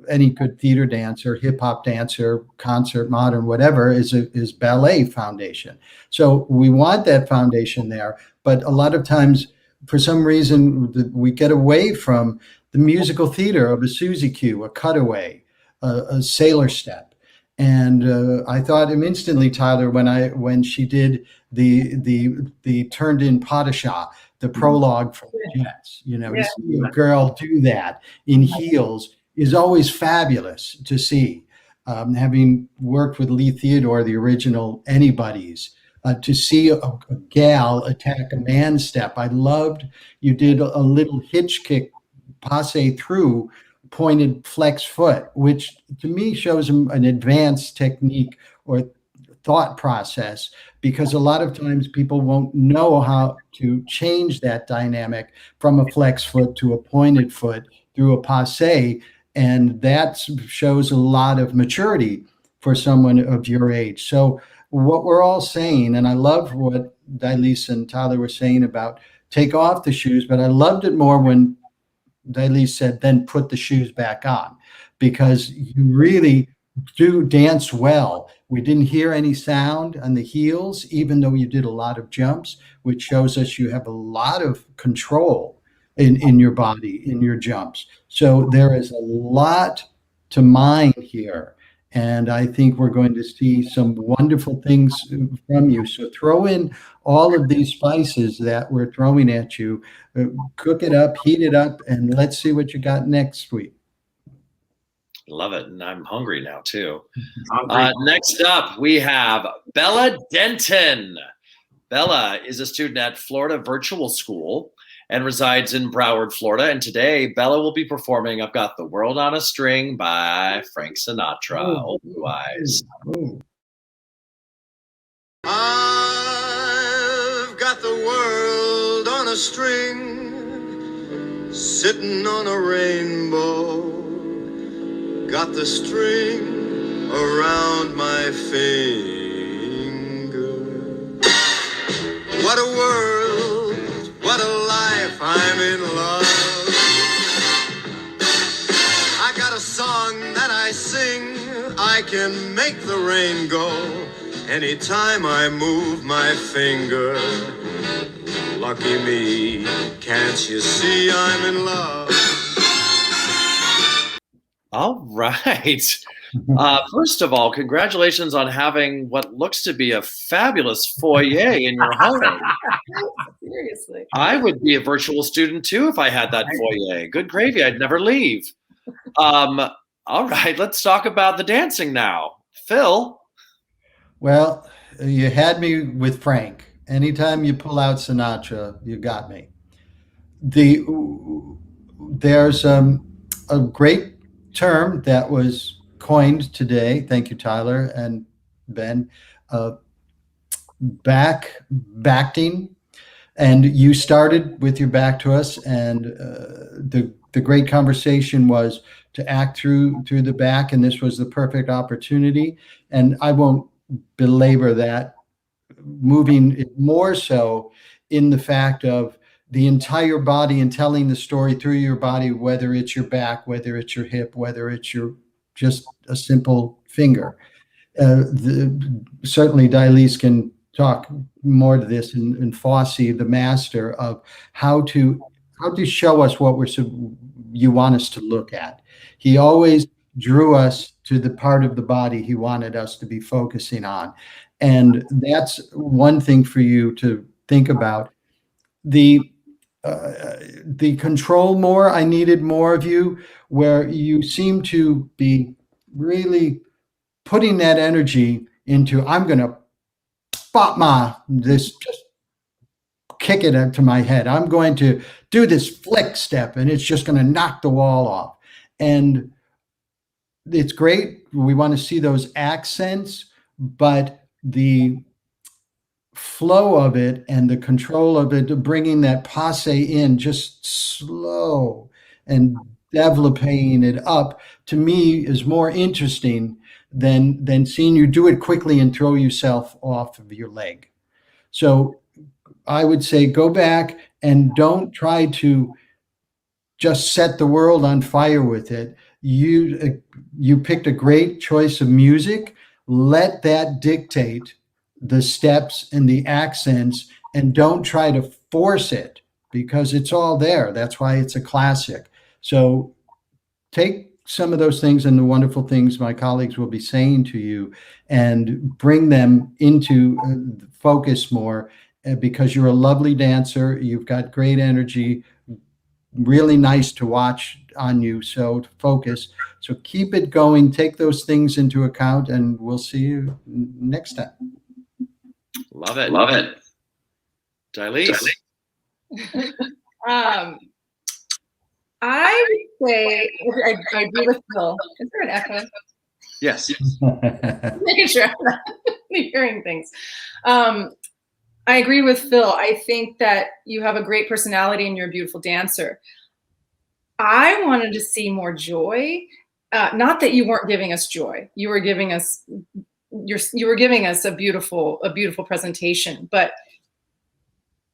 any good theater dancer, hip hop dancer, concert, modern, whatever, is ballet foundation. So we want that foundation there, but a lot of times, for some reason, we get away from the musical theater of a Susie Q, a cutaway, a sailor step. And I thought him instantly, Tyler, when she did the turned in Padishah, the prologue for the Jets, you know, to see a girl do that in heels is always fabulous to see. Having worked with Lee Theodore, the original Anybody's, to see a gal attack a man step. I loved you did a little hitch kick passe through pointed flex foot, which to me shows an advanced technique or thought process, because a lot of times people won't know how to change that dynamic from a flex foot to a pointed foot through a passe. And that shows a lot of maturity for someone of your age. So what we're all saying, and I love what Dilys and Tyler were saying about take off the shoes, but I loved it more when Dilys said, then put the shoes back on, because you really do dance well. We didn't hear any sound on the heels, even though you did a lot of jumps, which shows us you have a lot of control in your body, in your jumps. So there is a lot to mine here. And I think we're going to see some wonderful things from you. So throw in all of these spices that we're throwing at you, cook it up, heat it up, and let's see what you got next week. Love it. And I'm hungry now, too. Next up, we have Bella Denton. Bella is a student at Florida Virtual School and resides in Broward, Florida. And today, Bella will be performing I've Got the World on a String by Frank Sinatra. Oh, Blue Eyes. I've got the world on a string, sitting on a rainbow. Got the string around my finger. What a world, what a life, I'm in love. I got a song that I sing, I can make the rain go anytime I move my finger. Lucky me, can't you see I'm in love? All right. First of all, congratulations on having what looks to be a fabulous foyer in your home. Seriously. I would be a virtual student too if I had that foyer. Good gravy. I'd never leave. All right. Let's talk about the dancing now. Phil. Well, you had me with Frank. Anytime you pull out Sinatra, you got me. There's a great term that was coined today. Thank you, Tyler and Ben. Backting, and you started with your back to us, and the great conversation was to act through the back, and this was the perfect opportunity. And I won't belabor that, moving it more so in the fact of the entire body and telling the story through your body, whether it's your back, whether it's your hip, whether it's your just a simple finger. Certainly Dilise can talk more to this, and Fosse, the master of how to show us what you want us to look at. He always drew us to the part of the body he wanted us to be focusing on. And that's one thing for you to think about. The control more, I needed more of you, where you seem to be really putting that energy into, I'm going to just kick it into my head. I'm going to do this flick step and it's just going to knock the wall off. And it's great. We want to see those accents, but the flow of it and the control of it, bringing that passe in, just slow and developing it up, to me is more interesting than seeing you do it quickly and throw yourself off of your leg. So I would say go back and don't try to just set the world on fire with it. You picked a great choice of music. Let that dictate the steps and the accents, and don't try to force it, because it's all there. That's why it's a classic. So take some of those things and the wonderful things my colleagues will be saying to you and bring them into focus more, because you're a lovely dancer. You've got great energy, really nice to watch on you. So focus. So keep it going. Take those things into account, and we'll see you next time. Love it. Love it. Dilise. I would say I agree with Phil. Is there an echo? Yes. Making sure I'm not hearing things. I agree with Phil. I think that you have a great personality and you're a beautiful dancer. I wanted to see more joy. Not that you weren't giving us joy. You were giving us a beautiful presentation, but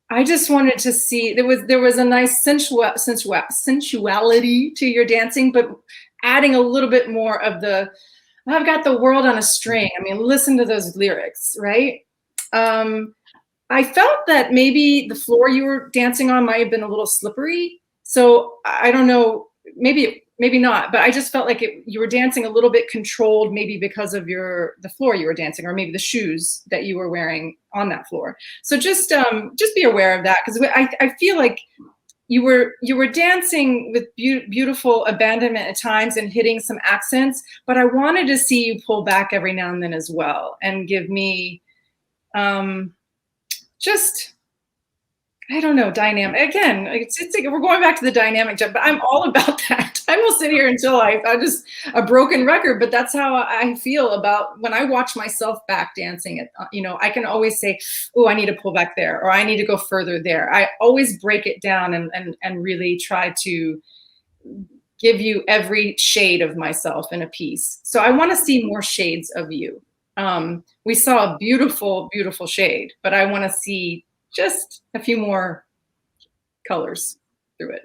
I just wanted to see, there was a nice sensuality to your dancing, but adding a little bit more of the, I've got the world on a string. I mean, listen to those lyrics, right? I felt that maybe the floor you were dancing on might have been a little slippery. So I don't know, maybe not, but I just felt like you were dancing a little bit controlled, maybe because of the floor you were dancing, or maybe the shoes that you were wearing on that floor. So just be aware of that, because I feel like you were dancing with beautiful abandonment at times and hitting some accents, but I wanted to see you pull back every now and then as well and give me just I don't know, dynamic. Again, it's we're going back to the dynamic, but I'm all about that. I will sit here until I just a broken record, but that's how I feel about when I watch myself back dancing. I can always say, oh, I need to pull back there, or I need to go further there. I always break it down and really try to give you every shade of myself in a piece. So I want to see more shades of you. We saw a beautiful, beautiful shade, but I want to see just a few more colors through it.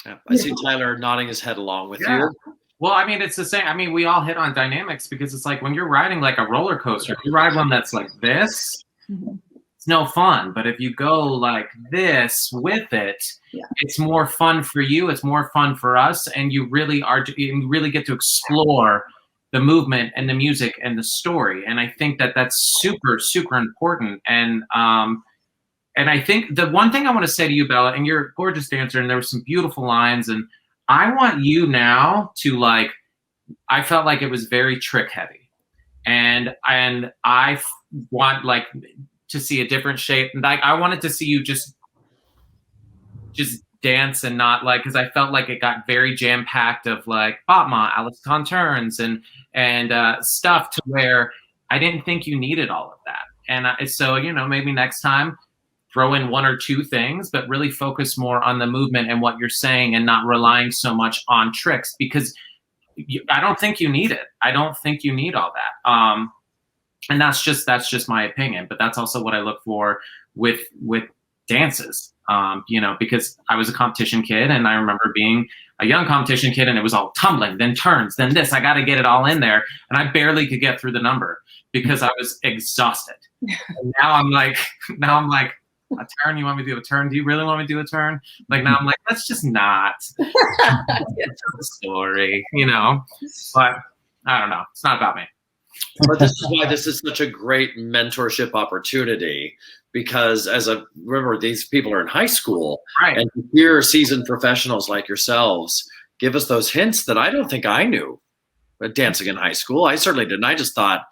Yeah, I see Tyler nodding his head along with you. Well, I mean, it's the same. I mean, we all hit on dynamics because it's like when you're riding like a roller coaster, if you ride one that's like this, it's no fun. But if you go like this with it, it's more fun for you. It's more fun for us. And you really get to explore the movement and the music and the story. And I think that that's super, super important. And I think the one thing I want to say to you, Bella, and you're a gorgeous dancer, and there were some beautiful lines, and I want you now to I felt like it was very trick heavy, and I want to see a different shape, and I wanted to see you just dance and not because I felt like it got very jam packed of Batma, Alice Conturns, and stuff to where I didn't think you needed all of that, and so maybe next time, throw in one or two things, but really focus more on the movement and what you're saying and not relying so much on tricks because I don't think you need it. I don't think you need all that. And that's just my opinion, but that's also what I look for with dances, because I was a competition kid and I remember being a young competition kid and it was all tumbling, then turns, then this, I got to get it all in there. And I barely could get through the number because I was exhausted. And now I'm like, a turn? You want me to do a turn? Do you really want me to do a turn? Now I'm like, let's just not. It's the story, But I don't know. It's not about me. But this is why this is such a great mentorship opportunity because remember, these people are in high school, right? And to hear seasoned professionals like yourselves give us those hints that I don't think I knew dancing in high school. I certainly didn't. I just thought,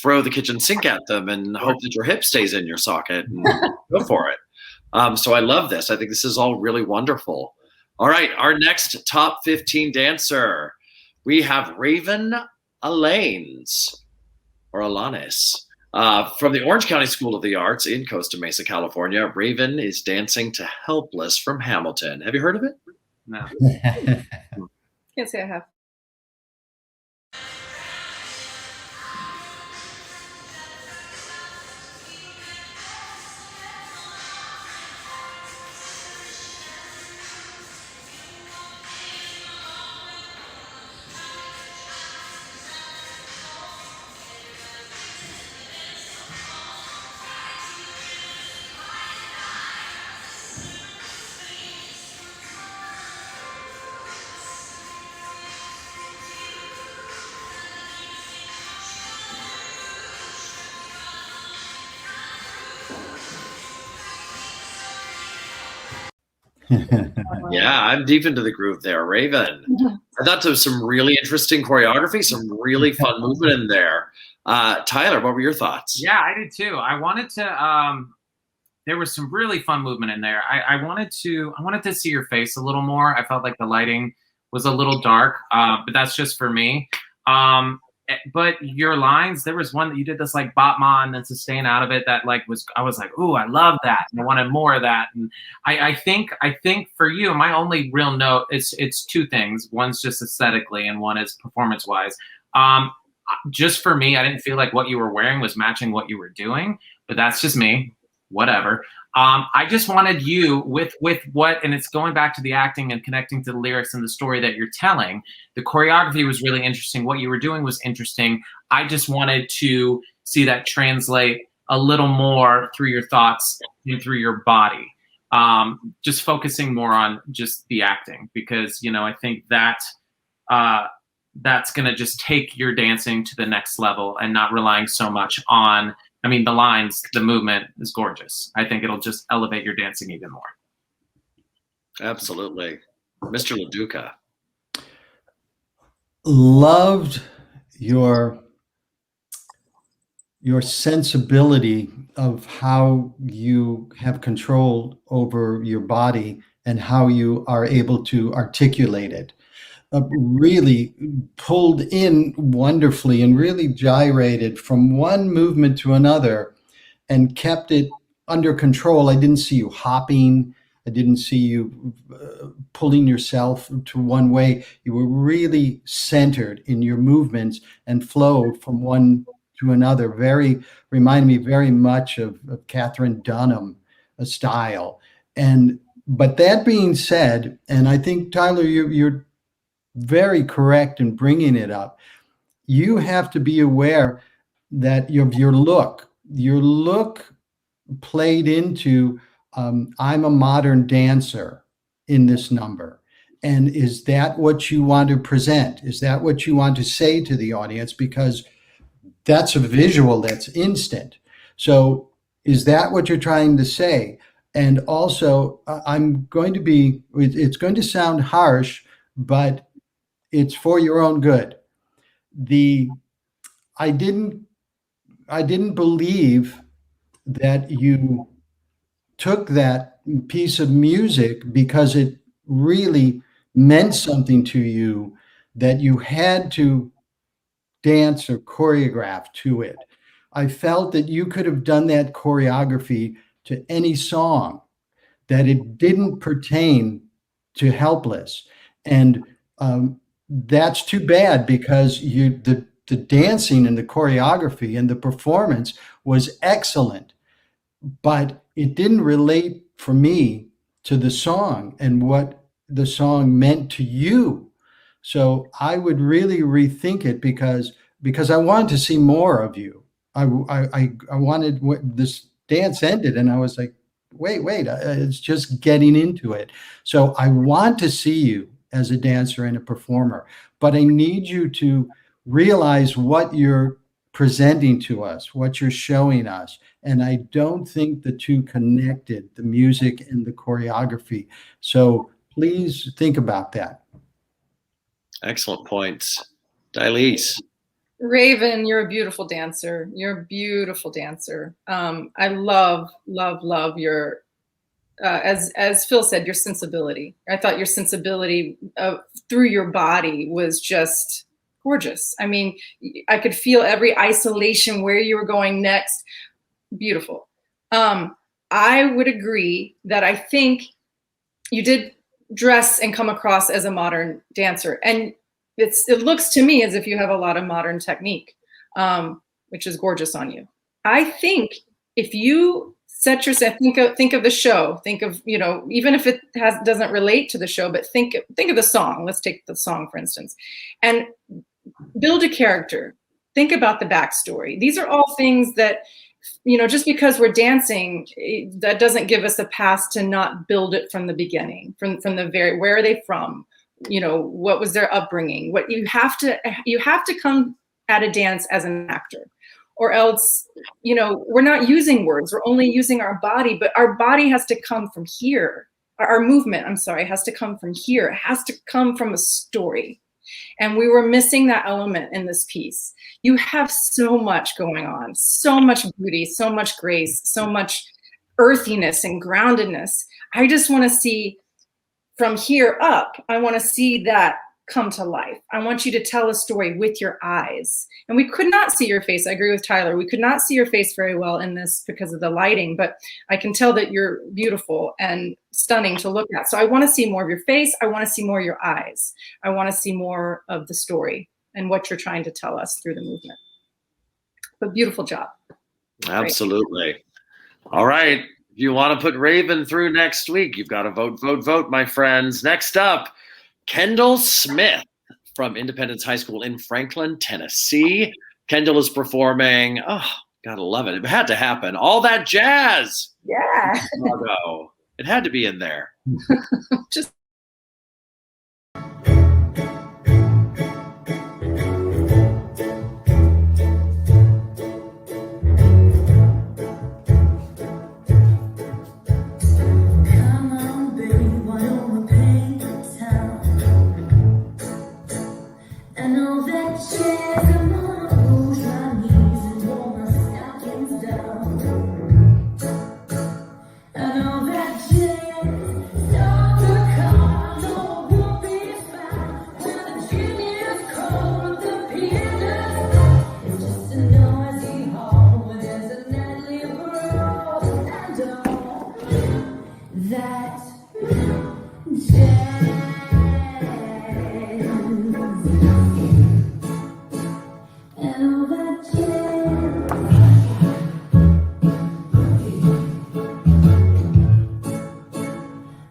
throw the kitchen sink at them and hope that your hip stays in your socket and go for it. So I love this. I think this is all really wonderful. All right, our next top 15 dancer, we have Raven Elaines, or Elaines, from the Orange County School of the Arts in Costa Mesa, California. Raven is dancing to Helpless from Hamilton. Have you heard of it? No. Can't say I have. Yeah, I'm deep into the groove there, Raven. I thought there was some really interesting choreography, some really fun movement in there. Tyler, what were your thoughts? Yeah, I did too. I wanted to. There was some really fun movement in there. I wanted to see your face a little more. I felt like the lighting was a little dark, but that's just for me. But your lines, there was one that you did this Batma and then sustain out of it that I was like, ooh, I love that. And I wanted more of that. And I think for you, my only real note it's two things. One's just aesthetically and one is performance wise. Just for me, I didn't feel like what you were wearing was matching what you were doing, but that's just me, whatever. I just wanted you with what, and it's going back to the acting and connecting to the lyrics and the story that you're telling. The choreography was really interesting. What you were doing was interesting. I just wanted to see that translate a little more through your thoughts and through your body. Just focusing more on just the acting because, I think that that's going to just take your dancing to the next level and not relying so much on, the lines, the movement is gorgeous. I think it'll just elevate your dancing even more. Absolutely. Mr. LaDuca. Loved your your sensibility of how you have control over your body and how you are able to articulate it. Really pulled in wonderfully and really gyrated from one movement to another and kept it under control. I didn't see you hopping. I didn't see you pulling yourself to one way. You were really centered in your movements and flowed from one to another. Reminded me very much of Catherine Dunham style. But that being said, and I think, Tyler, you're very correct in bringing it up. You have to be aware that your look played into I'm a modern dancer in this number. And is that what you want to present? Is that what you want to say to the audience? Because that's a visual that's instant. So is that what you're trying to say? And also, it's going to sound harsh, but it's for your own good. I didn't believe that you took that piece of music because it really meant something to you, that you had to dance or choreograph to it. I felt that you could have done that choreography to any song, that it didn't pertain to Helpless. And that's too bad, because the dancing and the choreography and the performance was excellent, but it didn't relate for me to the song and what the song meant to you. So I would really rethink it, because I wanted to see more of you. I wanted, this dance ended and I was like, wait, it's just getting into it. So I want to see you as a dancer and a performer, but I need you to realize what you're presenting to us, what you're showing us. And I don't think the two connected, the music and the choreography. So please think about that. Excellent points. Dilise. Raven, you're a beautiful dancer. You're a beautiful dancer. I love your, as Phil said, your sensibility. I thought your sensibility through your body was just gorgeous. I mean, I could feel every isolation, where you were going next. Beautiful. I would agree that I think you did dress and come across as a modern dancer. And it looks to me as if you have a lot of modern technique, which is gorgeous on you. I think if you set yourself, think of the show, think of, even if it doesn't relate to the show, but think of the song. Let's take the song, for instance, and build a character. Think about the backstory. These are all things that, just because we're dancing, that doesn't give us a pass to not build it from the beginning, from the where are they from? What was their upbringing? What you have to come at a dance as an actor, or else, we're not using words. We're only using our body, but our body has to come from here. Our movement, has to come from here. It has to come from a story. And we were missing that element in this piece. You have so much going on, so much beauty, so much grace, so much earthiness and groundedness. I just want to see from here up, I want to see that come to life. I want you to tell a story with your eyes. And we could not see your face. I agree with Tyler. We could not see your face very well in this because of the lighting, but I can tell that you're beautiful and stunning to look at. So I want to see more of your face. I want to see more of your eyes. I want to see more of the story and what you're trying to tell us through the movement. But beautiful job. Absolutely. Great. All right. If you want to put Raven through next week, you've got to vote, my friends. Next up, Kendall Smith from Independence High School in Franklin, Tennessee. Kendall is performing, gotta love it. It had to happen. All That Jazz. Yeah. Chicago. It had to be in there. Just I know that chairs and marbles, my knees and warm my sky. that jazz. And all that jazz.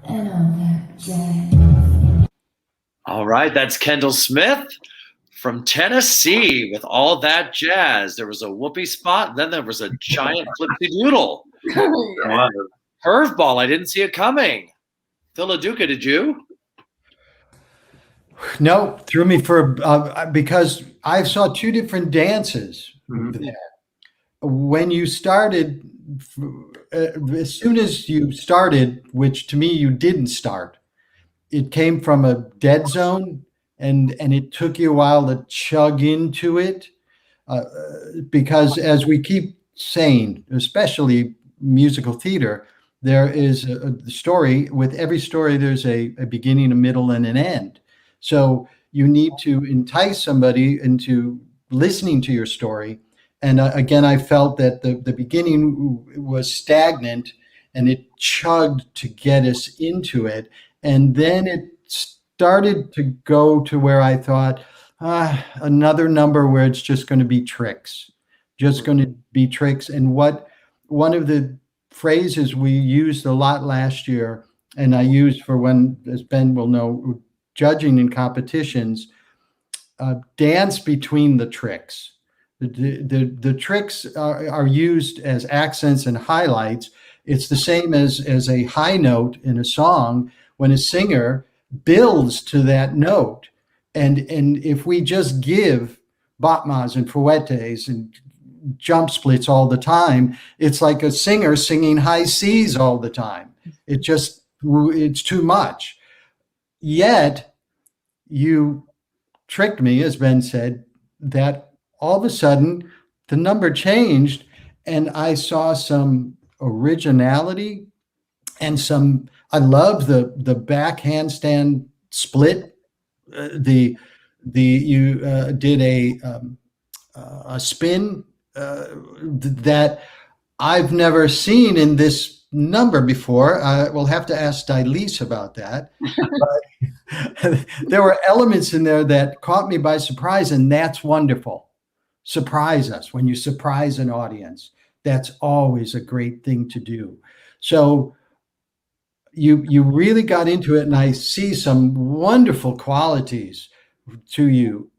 And all that jazz. All right, that's Kendall Smith from Tennessee with All That Jazz. There was a whoopee spot, then there was a giant flipsy doodle. Yeah. Curveball, I didn't see it coming. Phil LaDuca, did you? No, threw me for because I saw two different dances. Mhm. When you started, as soon as you started, which to me you didn't start, it came from a dead zone, and it took you a while to chug into it, because as we keep saying, especially musical theater, there is a story. With every story, there's a beginning, a middle, and an end. So you need to entice somebody into listening to your story. And again, I felt that the beginning was stagnant, and it chugged to get us into it. And then it started to go to where I thought, another number where it's just going to be tricks, just going to be tricks. And one of the phrases we used a lot last year, and I used for when, as Ben will know, judging in competitions, dance between the tricks. The tricks are used as accents and highlights. It's the same as a high note in a song when a singer builds to that note. And if we just give batmas and fouettes and jump splits all the time, it's like a singer singing high C's all the time. It's too much. Yet you tricked me, as Ben said, that all of a sudden the number changed, and I saw some originality and some. I love the back handstand split. You did a spin that I've never seen in this number before. We'll have to ask Stylise about that. But there were elements in there that caught me by surprise, and that's wonderful. Surprise us. When you surprise an audience, that's always a great thing to do. So you really got into it, and I see some wonderful qualities to you.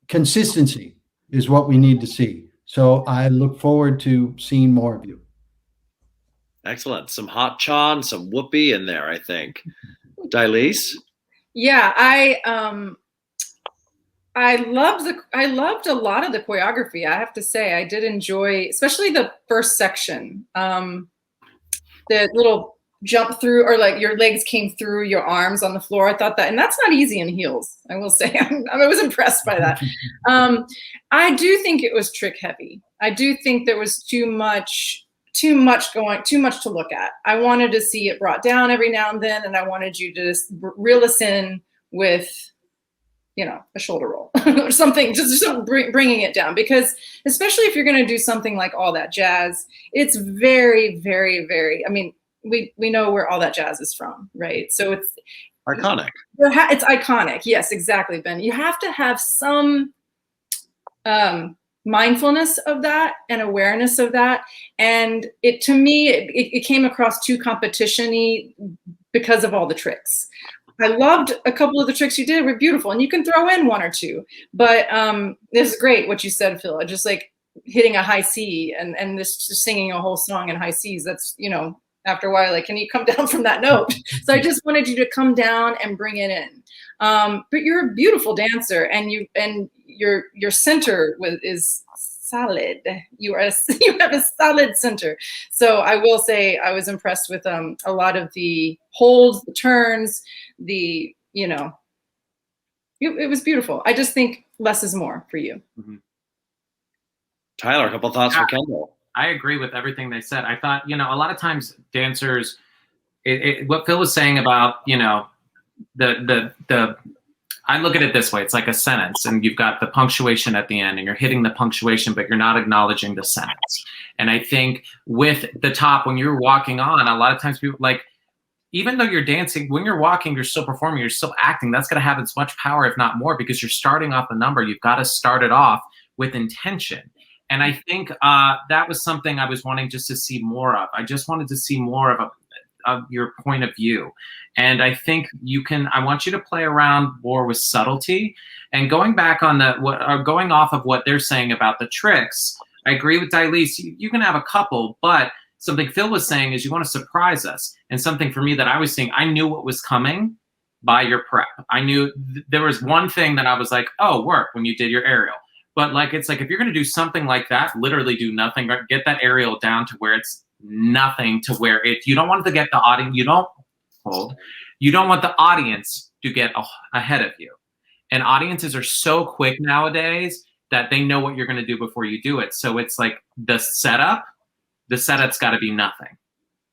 Consistency is what we need to see. So I look forward to seeing more of you. Excellent. Some hot chon, some whoopee in there, I think. Stylise? Yeah, I loved a lot of the choreography. I have to say, I did enjoy, especially the first section. The little jump through, or like your legs came through your arms on the floor. I thought that, and that's not easy in heels, I will say. I was impressed by that. I do think it was trick heavy. I do think there was too much to look at. I wanted to see it brought down every now and then, and I wanted you to just reel us in with, a shoulder roll or something, just bringing it down. Because especially if you're going to do something like All That Jazz, it's very, very, very, we know where All That Jazz is from, right? So it's iconic. It's iconic. Yes, exactly, Ben. You have to have some mindfulness of that and awareness of that. And to me, it came across too competition-y because of all the tricks. I loved a couple of the tricks you did. Were beautiful, and you can throw in one or two. But this is great what you said, Phil. Just like hitting a high C and just singing a whole song in high Cs. That's, after a while, like, can you come down from that note? So I just wanted you to come down and bring it in. But you're a beautiful dancer, and your center is solid. You have a solid center. So I will say I was impressed with a lot of the holds, the turns, it was beautiful. I just think less is more for you. Mm-hmm. Tyler, a couple thoughts for Kendall. I agree with everything they said. I thought, a lot of times dancers, what Phil was saying about, the I look at it this way. It's like a sentence, and you've got the punctuation at the end, and you're hitting the punctuation, but you're not acknowledging the sentence. And I think with the top, when you're walking on, a lot of times people like, even though you're dancing, when you're walking, you're still performing, you're still acting. That's going to have as much power, if not more, because you're starting off the number. You've got to start it off with intention. And I think that was something I was wanting just to see more of. I just wanted to see more of your point of view. And I think I want you to play around more with subtlety. And going back on going off of what they're saying about the tricks, I agree with Dilise. You can have a couple, but something Phil was saying is you want to surprise us. And something for me that I was saying, I knew what was coming by your prep. I knew there was one thing that I was like, oh, work when you did your aerial. But like, it's like, if you're going to do something like that, literally do nothing, or get that aerial down to where it's nothing, to where you don't want to get the audience, you don't want the audience to get ahead of you. And audiences are so quick nowadays that they know what you're going to do before you do it. So it's like the setup's got to be nothing,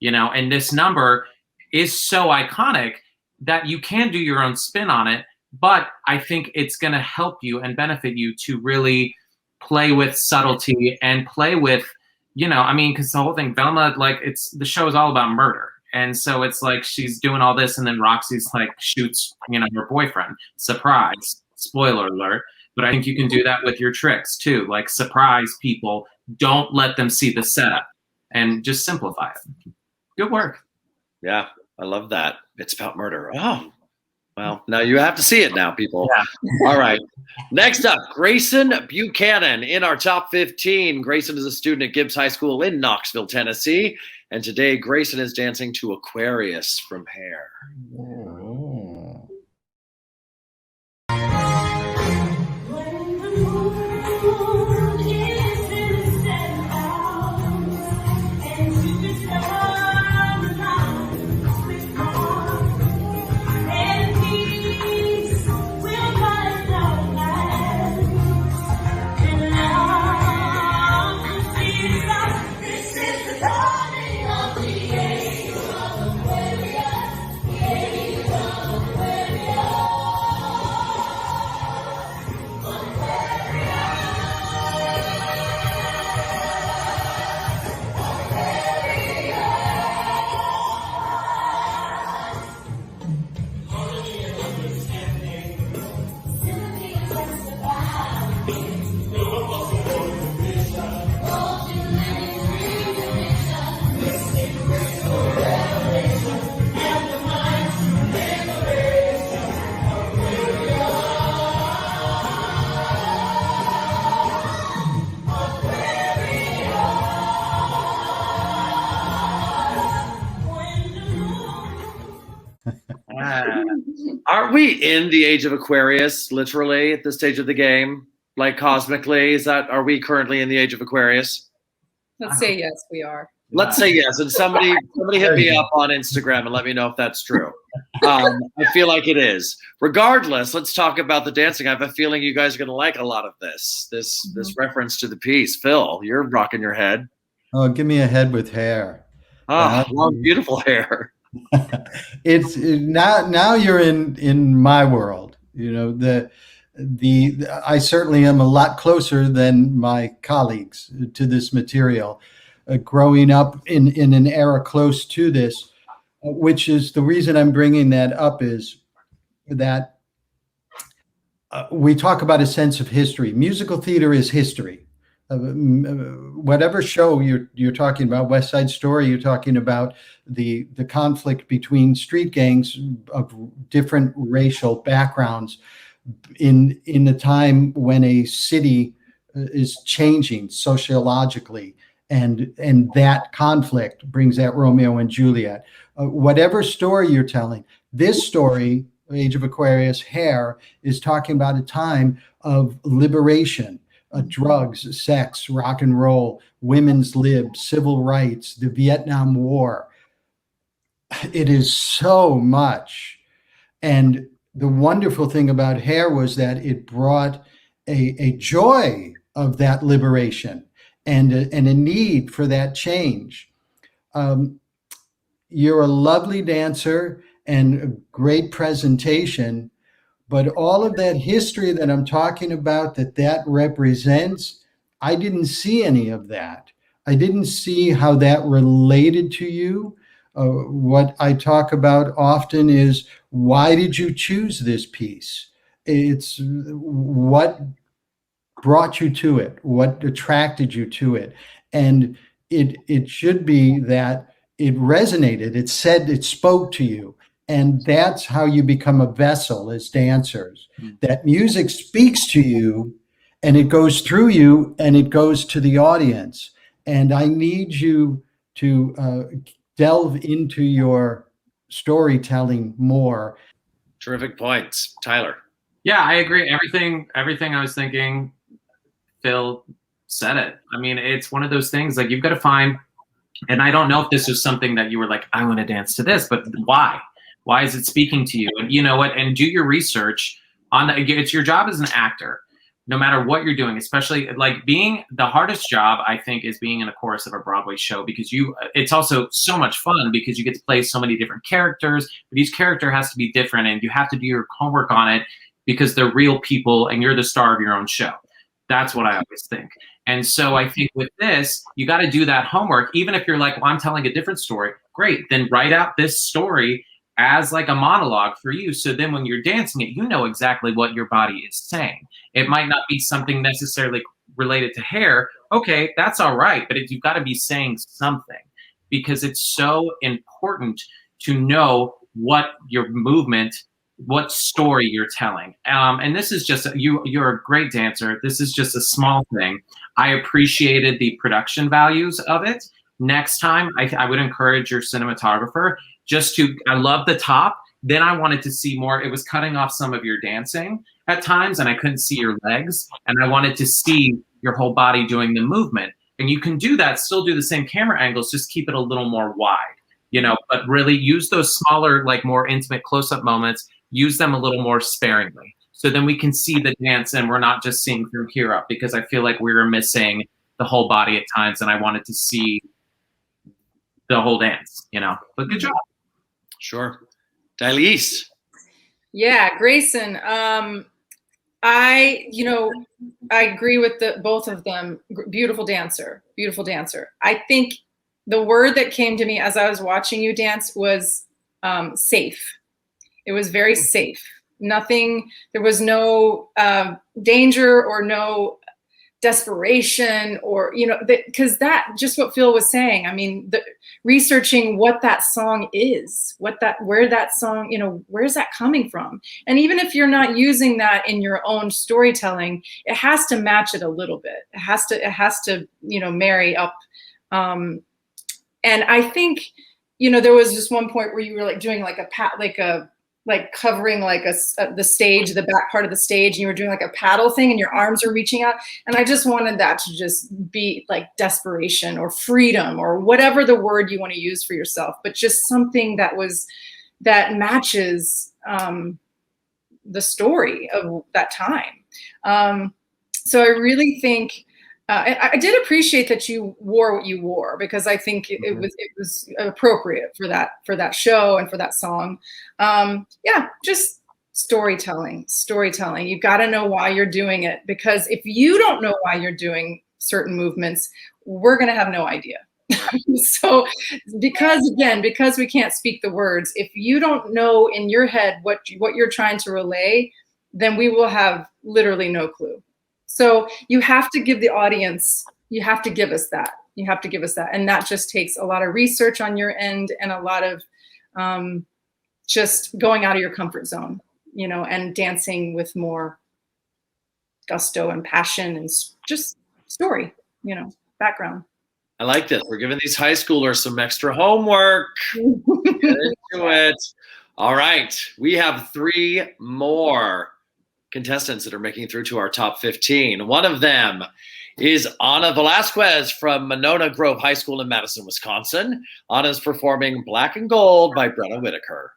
and this number is so iconic that you can do your own spin on it. But I think it's going to help you and benefit you to really play with subtlety and play with, because the whole thing, Velma, like, the show is all about murder. And so it's like she's doing all this, and then Roxy's like shoots, her boyfriend. Surprise. Spoiler alert. But I think you can do that with your tricks too. Like, surprise people. Don't let them see the setup, and just simplify it. Good work. Yeah, I love that. It's about murder. Oh, well, now you have to see it now, people. Yeah. All right. Next up, Grayson Buchanan in our top 15. Grayson is a student at Gibbs High School in Knoxville, Tennessee. And today, Grayson is dancing to Aquarius from Hair. Oh. Aren't we in the age of Aquarius, literally, at this stage of the game? Like, cosmically, are we currently in the age of Aquarius? Let's say yes, we are. Let's say yes. And somebody hit me up on Instagram and let me know if that's true. I feel like it is. Regardless, let's talk about the dancing. I have a feeling you guys are going to like a lot of this reference to the piece. Phil, you're rocking your head. Oh, give me a head with hair. Oh, long, beautiful hair. It's now you're in my world. I certainly am a lot closer than my colleagues to this material. Growing up in an era close to this, which is the reason I'm bringing that up, is that we talk about a sense of history. Musical theater is history. Whatever show you're talking about, West Side Story, you're talking about the conflict between street gangs of different racial backgrounds in a time when a city is changing sociologically, and that conflict brings that Romeo and Juliet. Whatever story you're telling, this story, Age of Aquarius, Hair, is talking about a time of liberation. Drugs, sex, rock and roll, women's lib, civil rights, the Vietnam War. It is so much. And the wonderful thing about Hair was that it brought a joy of that liberation and a need for that change. You're a lovely dancer and a great presentation, But all of that history that I'm talking about, that represents, I didn't see any of that. I didn't see how that related to you. What I talk about often is, why did you choose this piece? It's what brought you to it, what attracted you to it. And it should be that it resonated, it spoke to you. And that's how you become a vessel as dancers. That music speaks to you, and it goes through you, and it goes to the audience. And I need you to delve into your storytelling more. Terrific points. Tyler. Yeah, I agree. Everything I was thinking, Phil said it. I mean, it's one of those things, like, you've got to find, and I don't know if this was something that you were like, I want to dance to this, but why? Why is it speaking to you? And you know what? And do your research on it's your job as an actor, no matter what you're doing, especially like being the hardest job, I think, is being in a chorus of a Broadway show, because it's also so much fun because you get to play so many different characters, but each character has to be different, and you have to do your homework on it because they're real people and you're the star of your own show. That's what I always think. And so I think with this, you got to do that homework. Even if you're like, well, I'm telling a different story, great. Then write out this story as like a monologue for you. So then when you're dancing it, you know exactly what your body is saying. It might not be something necessarily related to hair. Okay, that's all right. But you've got to be saying something, because it's so important to know what your movement, what story you're telling. And this is just, you're a great dancer. This is just a small thing. I appreciated the production values of it. Next time, I would encourage your cinematographer I love the top. Then I wanted to see more. It was cutting off some of your dancing at times, and I couldn't see your legs. And I wanted to see your whole body doing the movement. And you can do that, still do the same camera angles, just keep it a little more wide, but really use those smaller, like more intimate close-up moments, use them a little more sparingly. So then we can see the dance, and we're not just seeing from here up, because I feel like we were missing the whole body at times, and I wanted to see the whole dance, but good job. Sure. Dalise. Yeah, Grayson. I agree with both of them. Beautiful dancer. I think the word that came to me as I was watching you dance was safe. It was very safe. Nothing, there was no danger or no desperation, or because that just what Phil was saying. I mean, researching what that song is, where that song, where's that coming from? And even if you're not using that in your own storytelling, it has to match it a little bit. It has to marry up. And I think there was just one point where you were like doing like covering like the stage, the back part of the stage, and you were doing like a paddle thing, and your arms are reaching out. And I just wanted that to just be like desperation or freedom or whatever the word you want to use for yourself, but just something that matches the story of that time. So I really think I did appreciate that you wore what you wore, because I think it was appropriate for that show and for that song. Just storytelling. You've got to know why you're doing it, because if you don't know why you're doing certain movements, we're going to have no idea. So because we can't speak the words, if you don't know in your head what you're trying to relay, then we will have literally no clue. So you have to give the audience, you have to give us that. And that just takes a lot of research on your end, and a lot of just going out of your comfort zone, and dancing with more gusto and passion and just story, background. I like this. We're giving these high schoolers some extra homework. Get into it. All right. We have 3 more contestants that are making it through to our top 15. One of them is Anna Velasquez from Monona Grove High School in Madison, Wisconsin. Anna's performing Black and Gold by Brenna Whitaker.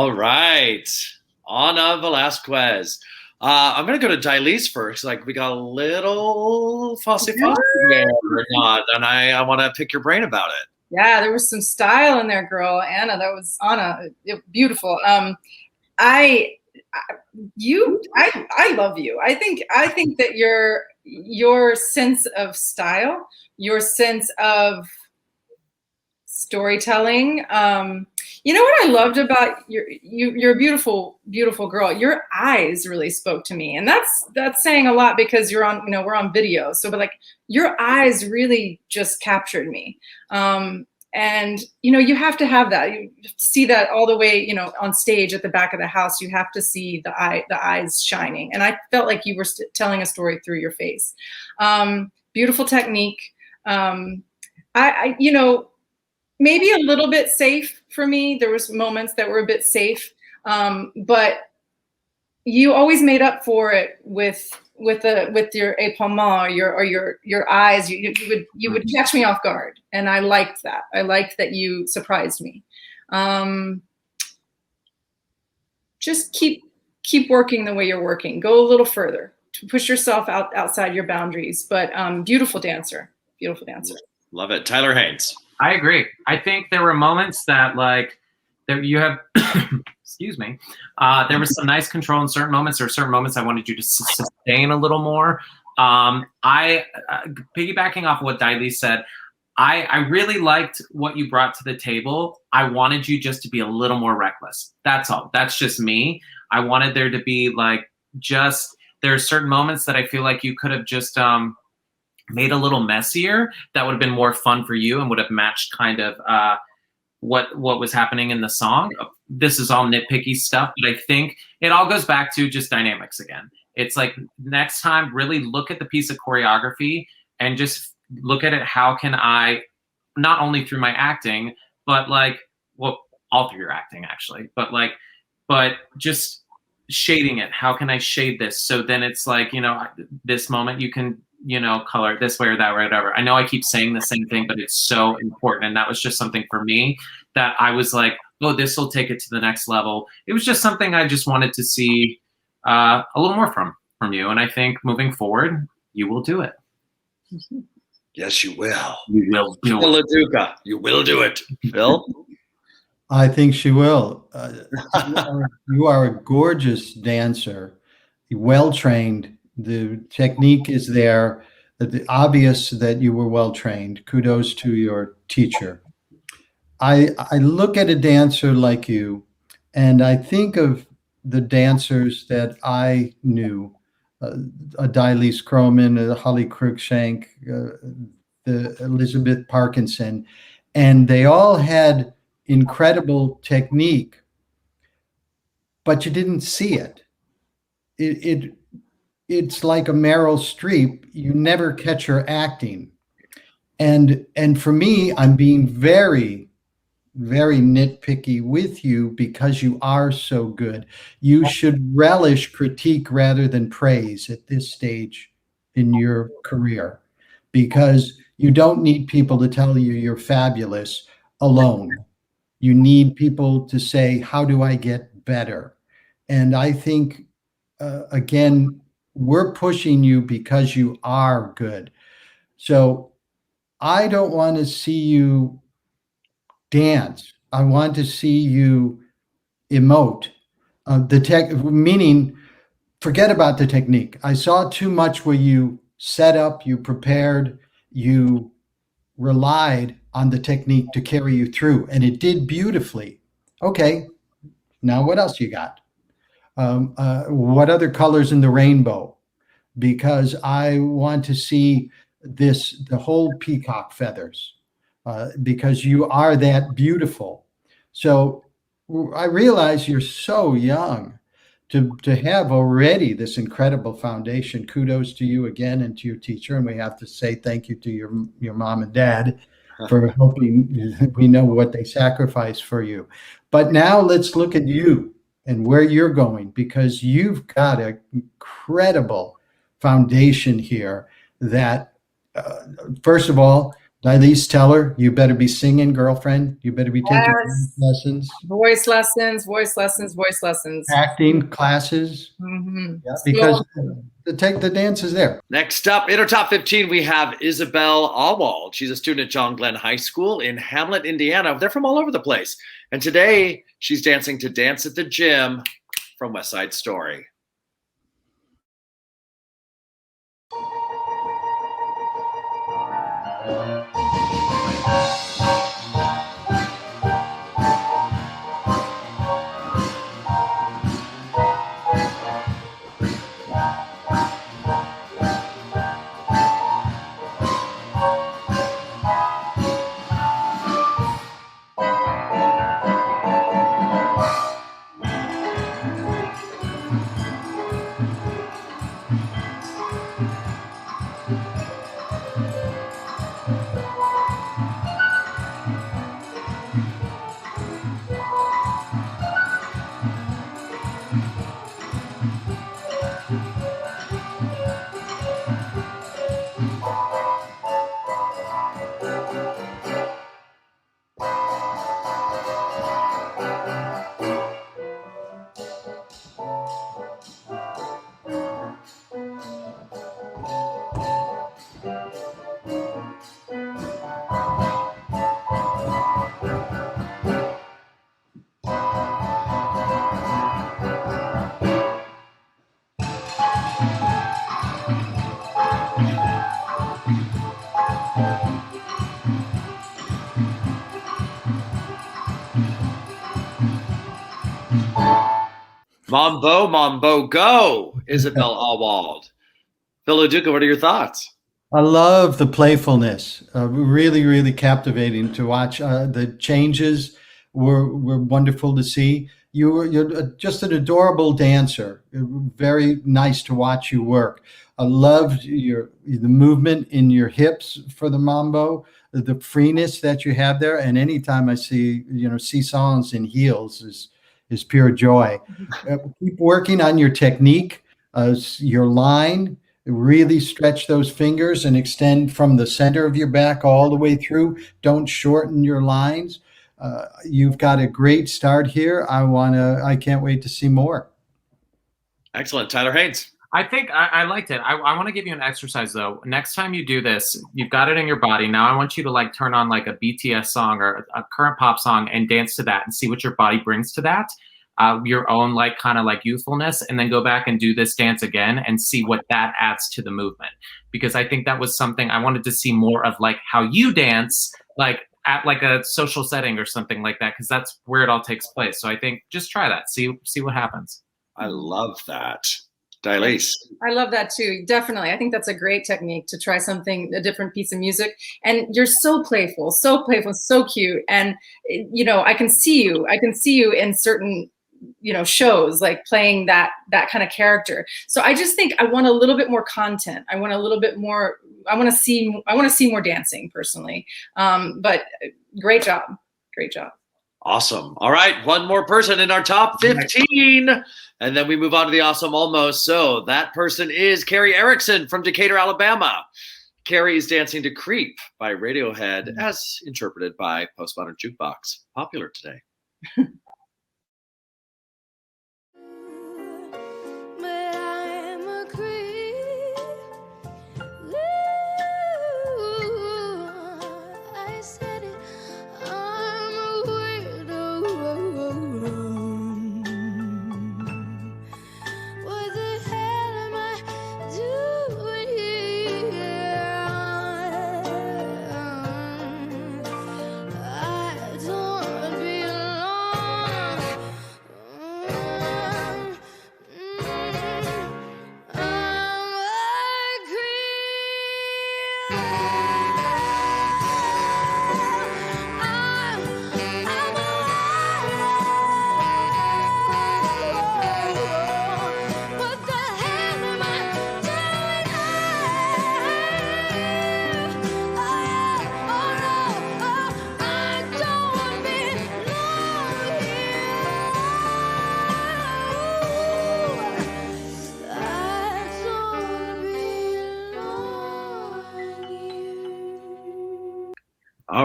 All right. Ana Velasquez. I'm going to go to Dilise first. Like, we got a little fussy there or not, and I want to pick your brain about it. Yeah, there was some style in there, girl. Anna, that was Anna. Beautiful. I love you. I think that your sense of style, your sense of storytelling. You know what I loved about you're a beautiful, beautiful girl. Your eyes really spoke to me. And that's saying a lot because we're on video. So, but like your eyes really just captured me. And, you have to have that. You see that all the way, on stage at the back of the house. You have to see the eyes shining. And I felt like you were telling a story through your face. Beautiful technique. Maybe a little bit safe for me. There was moments that were a bit safe, but you always made up for it with your épaulement or your eyes. You would catch me off guard, and I liked that. I liked that you surprised me. Just keep working the way you're working. Go a little further to push yourself outside your boundaries. But beautiful dancer. Beautiful dancer. Love it. Tyler Haynes. I agree. I think there were moments that you have, excuse me, there was some nice control in certain moments. There were certain moments I wanted you to sustain a little more. Piggybacking off of what Dilise said, I really liked what you brought to the table. I wanted you just to be a little more reckless. That's all. That's just me. I wanted there to be there are certain moments that I feel like you could have just made a little messier. That would have been more fun for you and would have matched kind of what was happening in the song. This is all nitpicky stuff, but I think it all goes back to just dynamics again. It's like next time, really look at the piece of choreography and just look at it. How can I, not only through my acting, but all through your acting actually, but just shading it. How can I shade this? So then it's this moment you can, color it this way or that way, whatever. I know I keep saying the same thing, but it's so important. And that was just something for me that I was like, oh, this will take it to the next level. It was just something I just wanted to see a little more from you. And I think moving forward, you will do it. Yes, you will. You will do it. LaDuca, you will do it. Phil? I think she will. You are a gorgeous dancer, well-trained. The technique is there. The obvious that you were well-trained. Kudos to your teacher. I look at a dancer like you, and I think of the dancers that I knew, a Dilise Croman, a Holly Cruikshank, the Elizabeth Parkinson, and they all had incredible technique, but you didn't see it. It's like a Meryl Streep. You never catch her acting. And for me, I'm being very, very nitpicky with you because you are so good. You should relish critique rather than praise at this stage in your career, because you don't need people to tell you you're fabulous alone. You need people to say, how do I get better? And I think, again, we're pushing you because you are good. So I don't want to see you dance. I want to see you emote. Meaning, forget about the technique. I saw too much where you set up, you prepared, you relied on the technique to carry you through, and it did beautifully. Okay, now what else you got? What other colors in the rainbow? Because I want to see the whole peacock feathers, because you are that beautiful. So I realize you're so young to have already this incredible foundation. Kudos to you again and to your teacher. And we have to say thank you to your mom and dad for helping. We know what they sacrificed for you. But now let's look at you and where you're going, because you've got an incredible foundation here that, first of all, Elaines, tell her, you better be singing, girlfriend. You better be taking Yes. lessons, Voice lessons, voice lessons, voice lessons. acting classes. Mm-hmm. Yeah, because the dance is there. Next up, in our top 15, we have Isabelle Alwald. She's a student at John Glenn High School in Hamlet, Indiana. They're from all over the place. And today, she's dancing to Dance at the Gym from West Side Story. Mambo, Mambo, go, Isabelle Alwald. Phil Duca, what are your thoughts? I love the playfulness. Really, really captivating to watch. The changes were wonderful to see. You're just an adorable dancer. Very nice to watch you work. I loved the movement in your hips for the mambo, the freeness that you have there. And anytime I see seesaws in heels is pure joy. Keep working on your technique, your line. Really stretch those fingers and extend from the center of your back all the way through. Don't shorten your lines. You've got a great start here. I can't wait to see more. Excellent. Tyler Haynes. I think I liked it. I want to give you an exercise though. Next time you do this, you've got it in your body. Now I want you to turn on a BTS song or a current pop song and dance to that and see what your body brings to that. Your own kind of youthfulness, and then go back and do this dance again and see what that adds to the movement. Because I think that was something I wanted to see more of, how you dance, at a social setting or something like that, because that's where it all takes place. So I think just try that, see what happens. I love that. Dilise. I love that too. Definitely. I think that's a great technique to try a different piece of music. And you're so playful, so cute. And, I can see you in certain, shows, playing that kind of character. So I just think I want a little bit more content. I want to see more dancing personally. But great job. Awesome. All right. One more person in our top 15. And then we move on to the awesome almost. So that person is Carrie Erickson from Decatur, Alabama. Carrie is dancing to Creep by Radiohead as interpreted by Postmodern Jukebox. Popular today. But I'm a creep. Ooh, I said it. I'm a weirdo. What the hell am I doing here? I don't belong.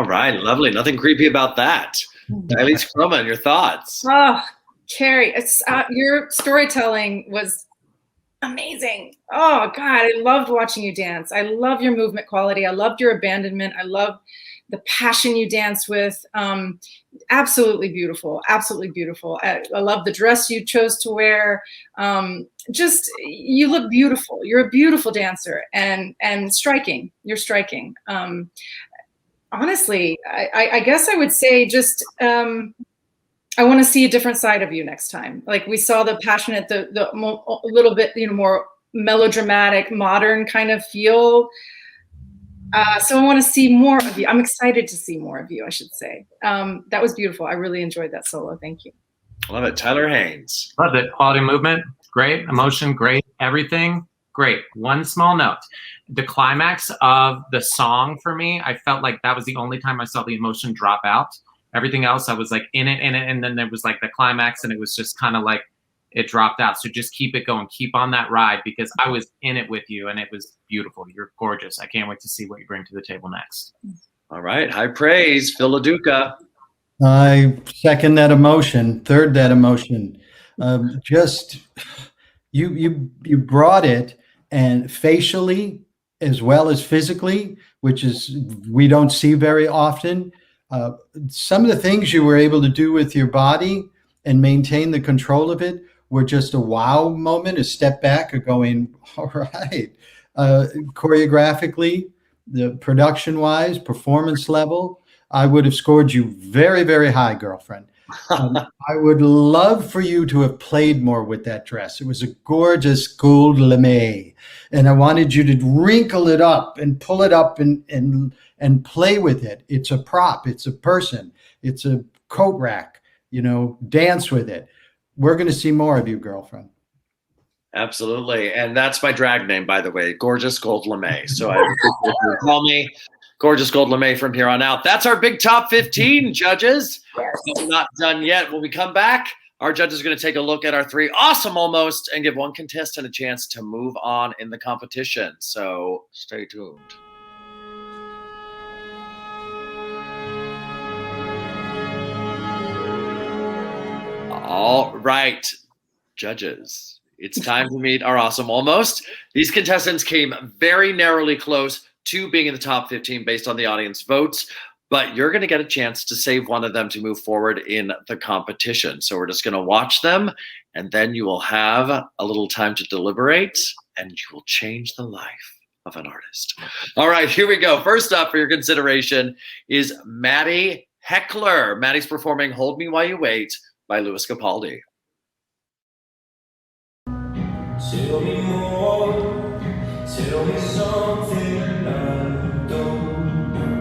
right, lovely. Nothing creepy about that. Elaines Croman, your thoughts? Oh, Carrie, your storytelling was amazing. Oh God, I loved watching you dance. I love your movement quality. I loved your abandonment. I love the passion you dance with. Absolutely beautiful. Absolutely beautiful. I love the dress you chose to wear. Just, you look beautiful. You're a beautiful dancer and striking. You're striking. Honestly, I guess I would say just, I want to see a different side of you next time. Like we saw the passionate, a little bit, more melodramatic, modern kind of feel. So I want to see more of you. I'm excited to see more of you, I should say. That was beautiful. I really enjoyed that solo. Thank you. Love it. Tyler Haynes. Love it. Quality movement, great. Emotion, great. Everything, great. One small note. The climax of the song for me, I felt like that was the only time I saw the emotion drop out. Everything else, I was like in it. And then there was like the climax and it was just kind of like it dropped out. So just keep it going. Keep on that ride because I was in it with you and it was beautiful. You're gorgeous. I can't wait to see what you bring to the table next. All right. High praise. Phil LaDuca. I second that emotion, third that emotion. Just you brought it, and facially as well as physically, which is we don't see very often. Some of the things you were able to do with your body and maintain the control of it were just a wow moment, a step back of going, all right. Choreographically, the production-wise, performance level, I would have scored you very, very high, girlfriend. I would love for you to have played more with that dress. It was a gorgeous gold lame, and I wanted you to wrinkle it up and pull it up and play with it. It's a prop. It's a person. It's a coat rack. Dance with it. We're going to see more of you, girlfriend. Absolutely. And that's my drag name, by the way, Gorgeous Gold Lame. So I call me Gorgeous Gold Lame from here on out. That's our big top 15, judges. Yes. But we're not done yet. When we come back, our judges are going to take a look at our 3 awesome almost and give one contestant a chance to move on in the competition. So stay tuned. All right, judges, it's time to meet our awesome almost. These contestants came very narrowly close to being in the top 15 based on the audience votes, but you're going to get a chance to save one of them to move forward in the competition. So we're just going to watch them, and then you will have a little time to deliberate, and you will change the life of an artist. All right, here we go. First up for your consideration is Maddie Heckler. Maddie's performing Hold Me While You Wait by Louis Capaldi. Tell me more, tell me something I don't know.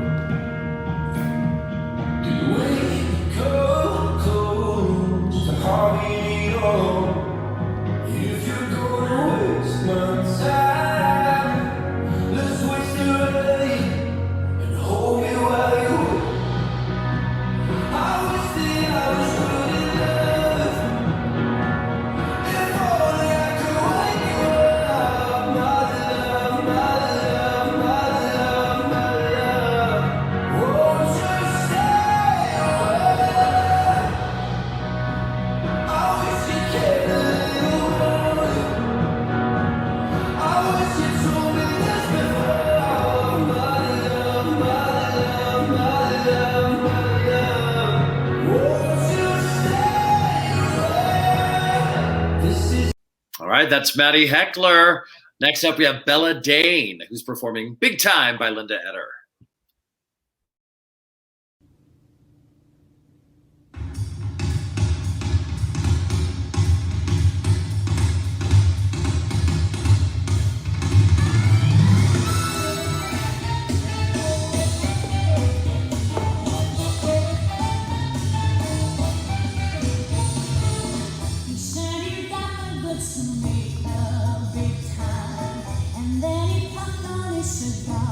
The way you come close to heartbeat on. If you're gonna waste my time, let's waste it away and hold me while you wait. I wish that I was good enough. If only I could wake you up, my love, my love, my love, my love. Won't you stay away? I wish you cared a little more. I wish you told me this before. My love, my love, my love, my love. Won't you stay away? This is All right, that's Maddie Heckler. Next up, we have Bella Dane, who's performing Big Time by Linda Eder. You said you got the goods to make a big time, and then he puffed on his cigar.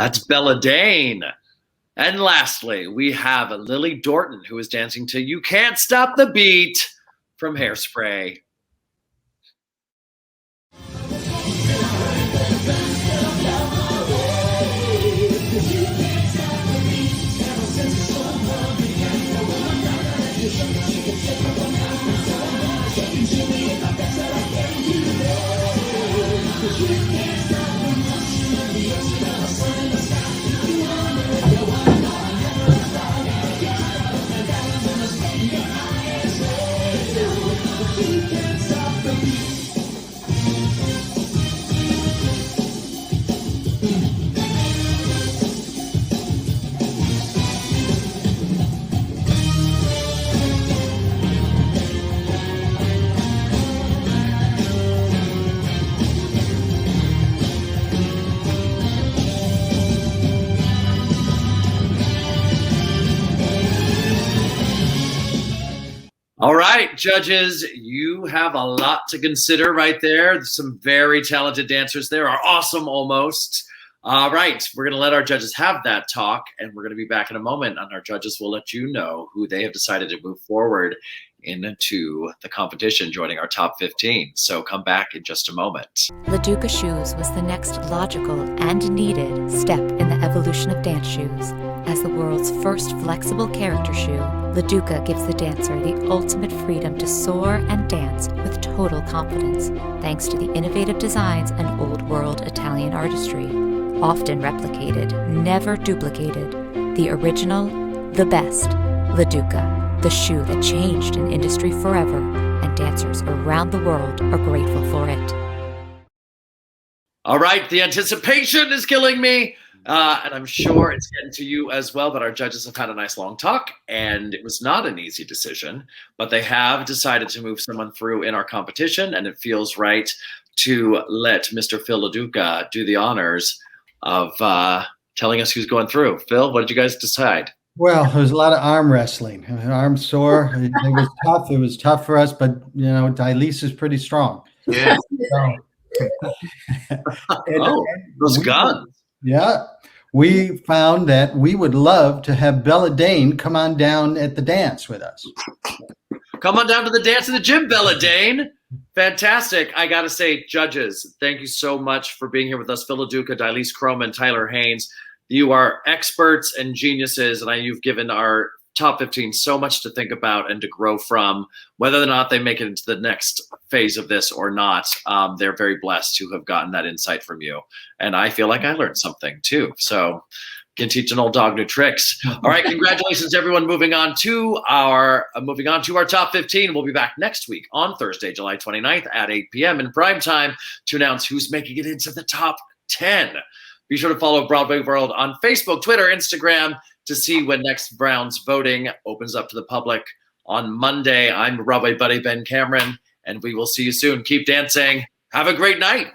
That's Bella Dane. And lastly, we have Lily Dorton, who is dancing to You Can't Stop the Beat from Hairspray. All right, judges, you have a lot to consider right there. There's some very talented dancers there, are awesome almost. All right, we're going to let our judges have that talk, and we're going to be back in a moment, and our judges will let you know who they have decided to move forward into the competition, joining our top 15. So come back in just a moment. LaDuca Shoes was the next logical and needed step in the evolution of dance shoes. As the world's first flexible character shoe, LaDuca gives the dancer the ultimate freedom to soar and dance with total confidence, thanks to the innovative designs and old-world Italian artistry. Often replicated, never duplicated. The original, the best. LaDuca, the shoe that changed an industry forever, and dancers around the world are grateful for it. All right, the anticipation is killing me. And I'm sure it's getting to you as well, but our judges have had a nice long talk, and it was not an easy decision, but they have decided to move someone through in our competition, and it feels right to let Mr. Phil LaDuca do the honors of telling us who's going through. Phil, what did you guys decide? Well, there was a lot of arm wrestling. Arm sore. It was tough. It was tough for us, but you know, Dilise is pretty strong. Yeah. Those guns. Yeah. We found that we would love to have Bella Dane come on down at the dance with us. Come on down to the dance in the gym, Bella Dane. Fantastic. I got to say, judges, thank you so much for being here with us. Phil LaDuca, Dilise Croman, Tyler Haynes. You are experts and geniuses, and you've given our top 15 so much to think about and to grow from. Whether or not they make it into the next phase of this or not, they're very blessed to have gotten that insight from you. And I feel like I learned something too. So can teach an old dog new tricks. All right, congratulations, everyone. Moving on to our top 15. We'll be back next week on Thursday, July 29th at 8 p.m. in prime time to announce who's making it into the top 10. Be sure to follow Broadway World on Facebook, Twitter, Instagram to see when next round's voting opens up to the public on Monday. I'm Broadway buddy Ben Cameron, and we will see you soon. Keep dancing. Have a great night.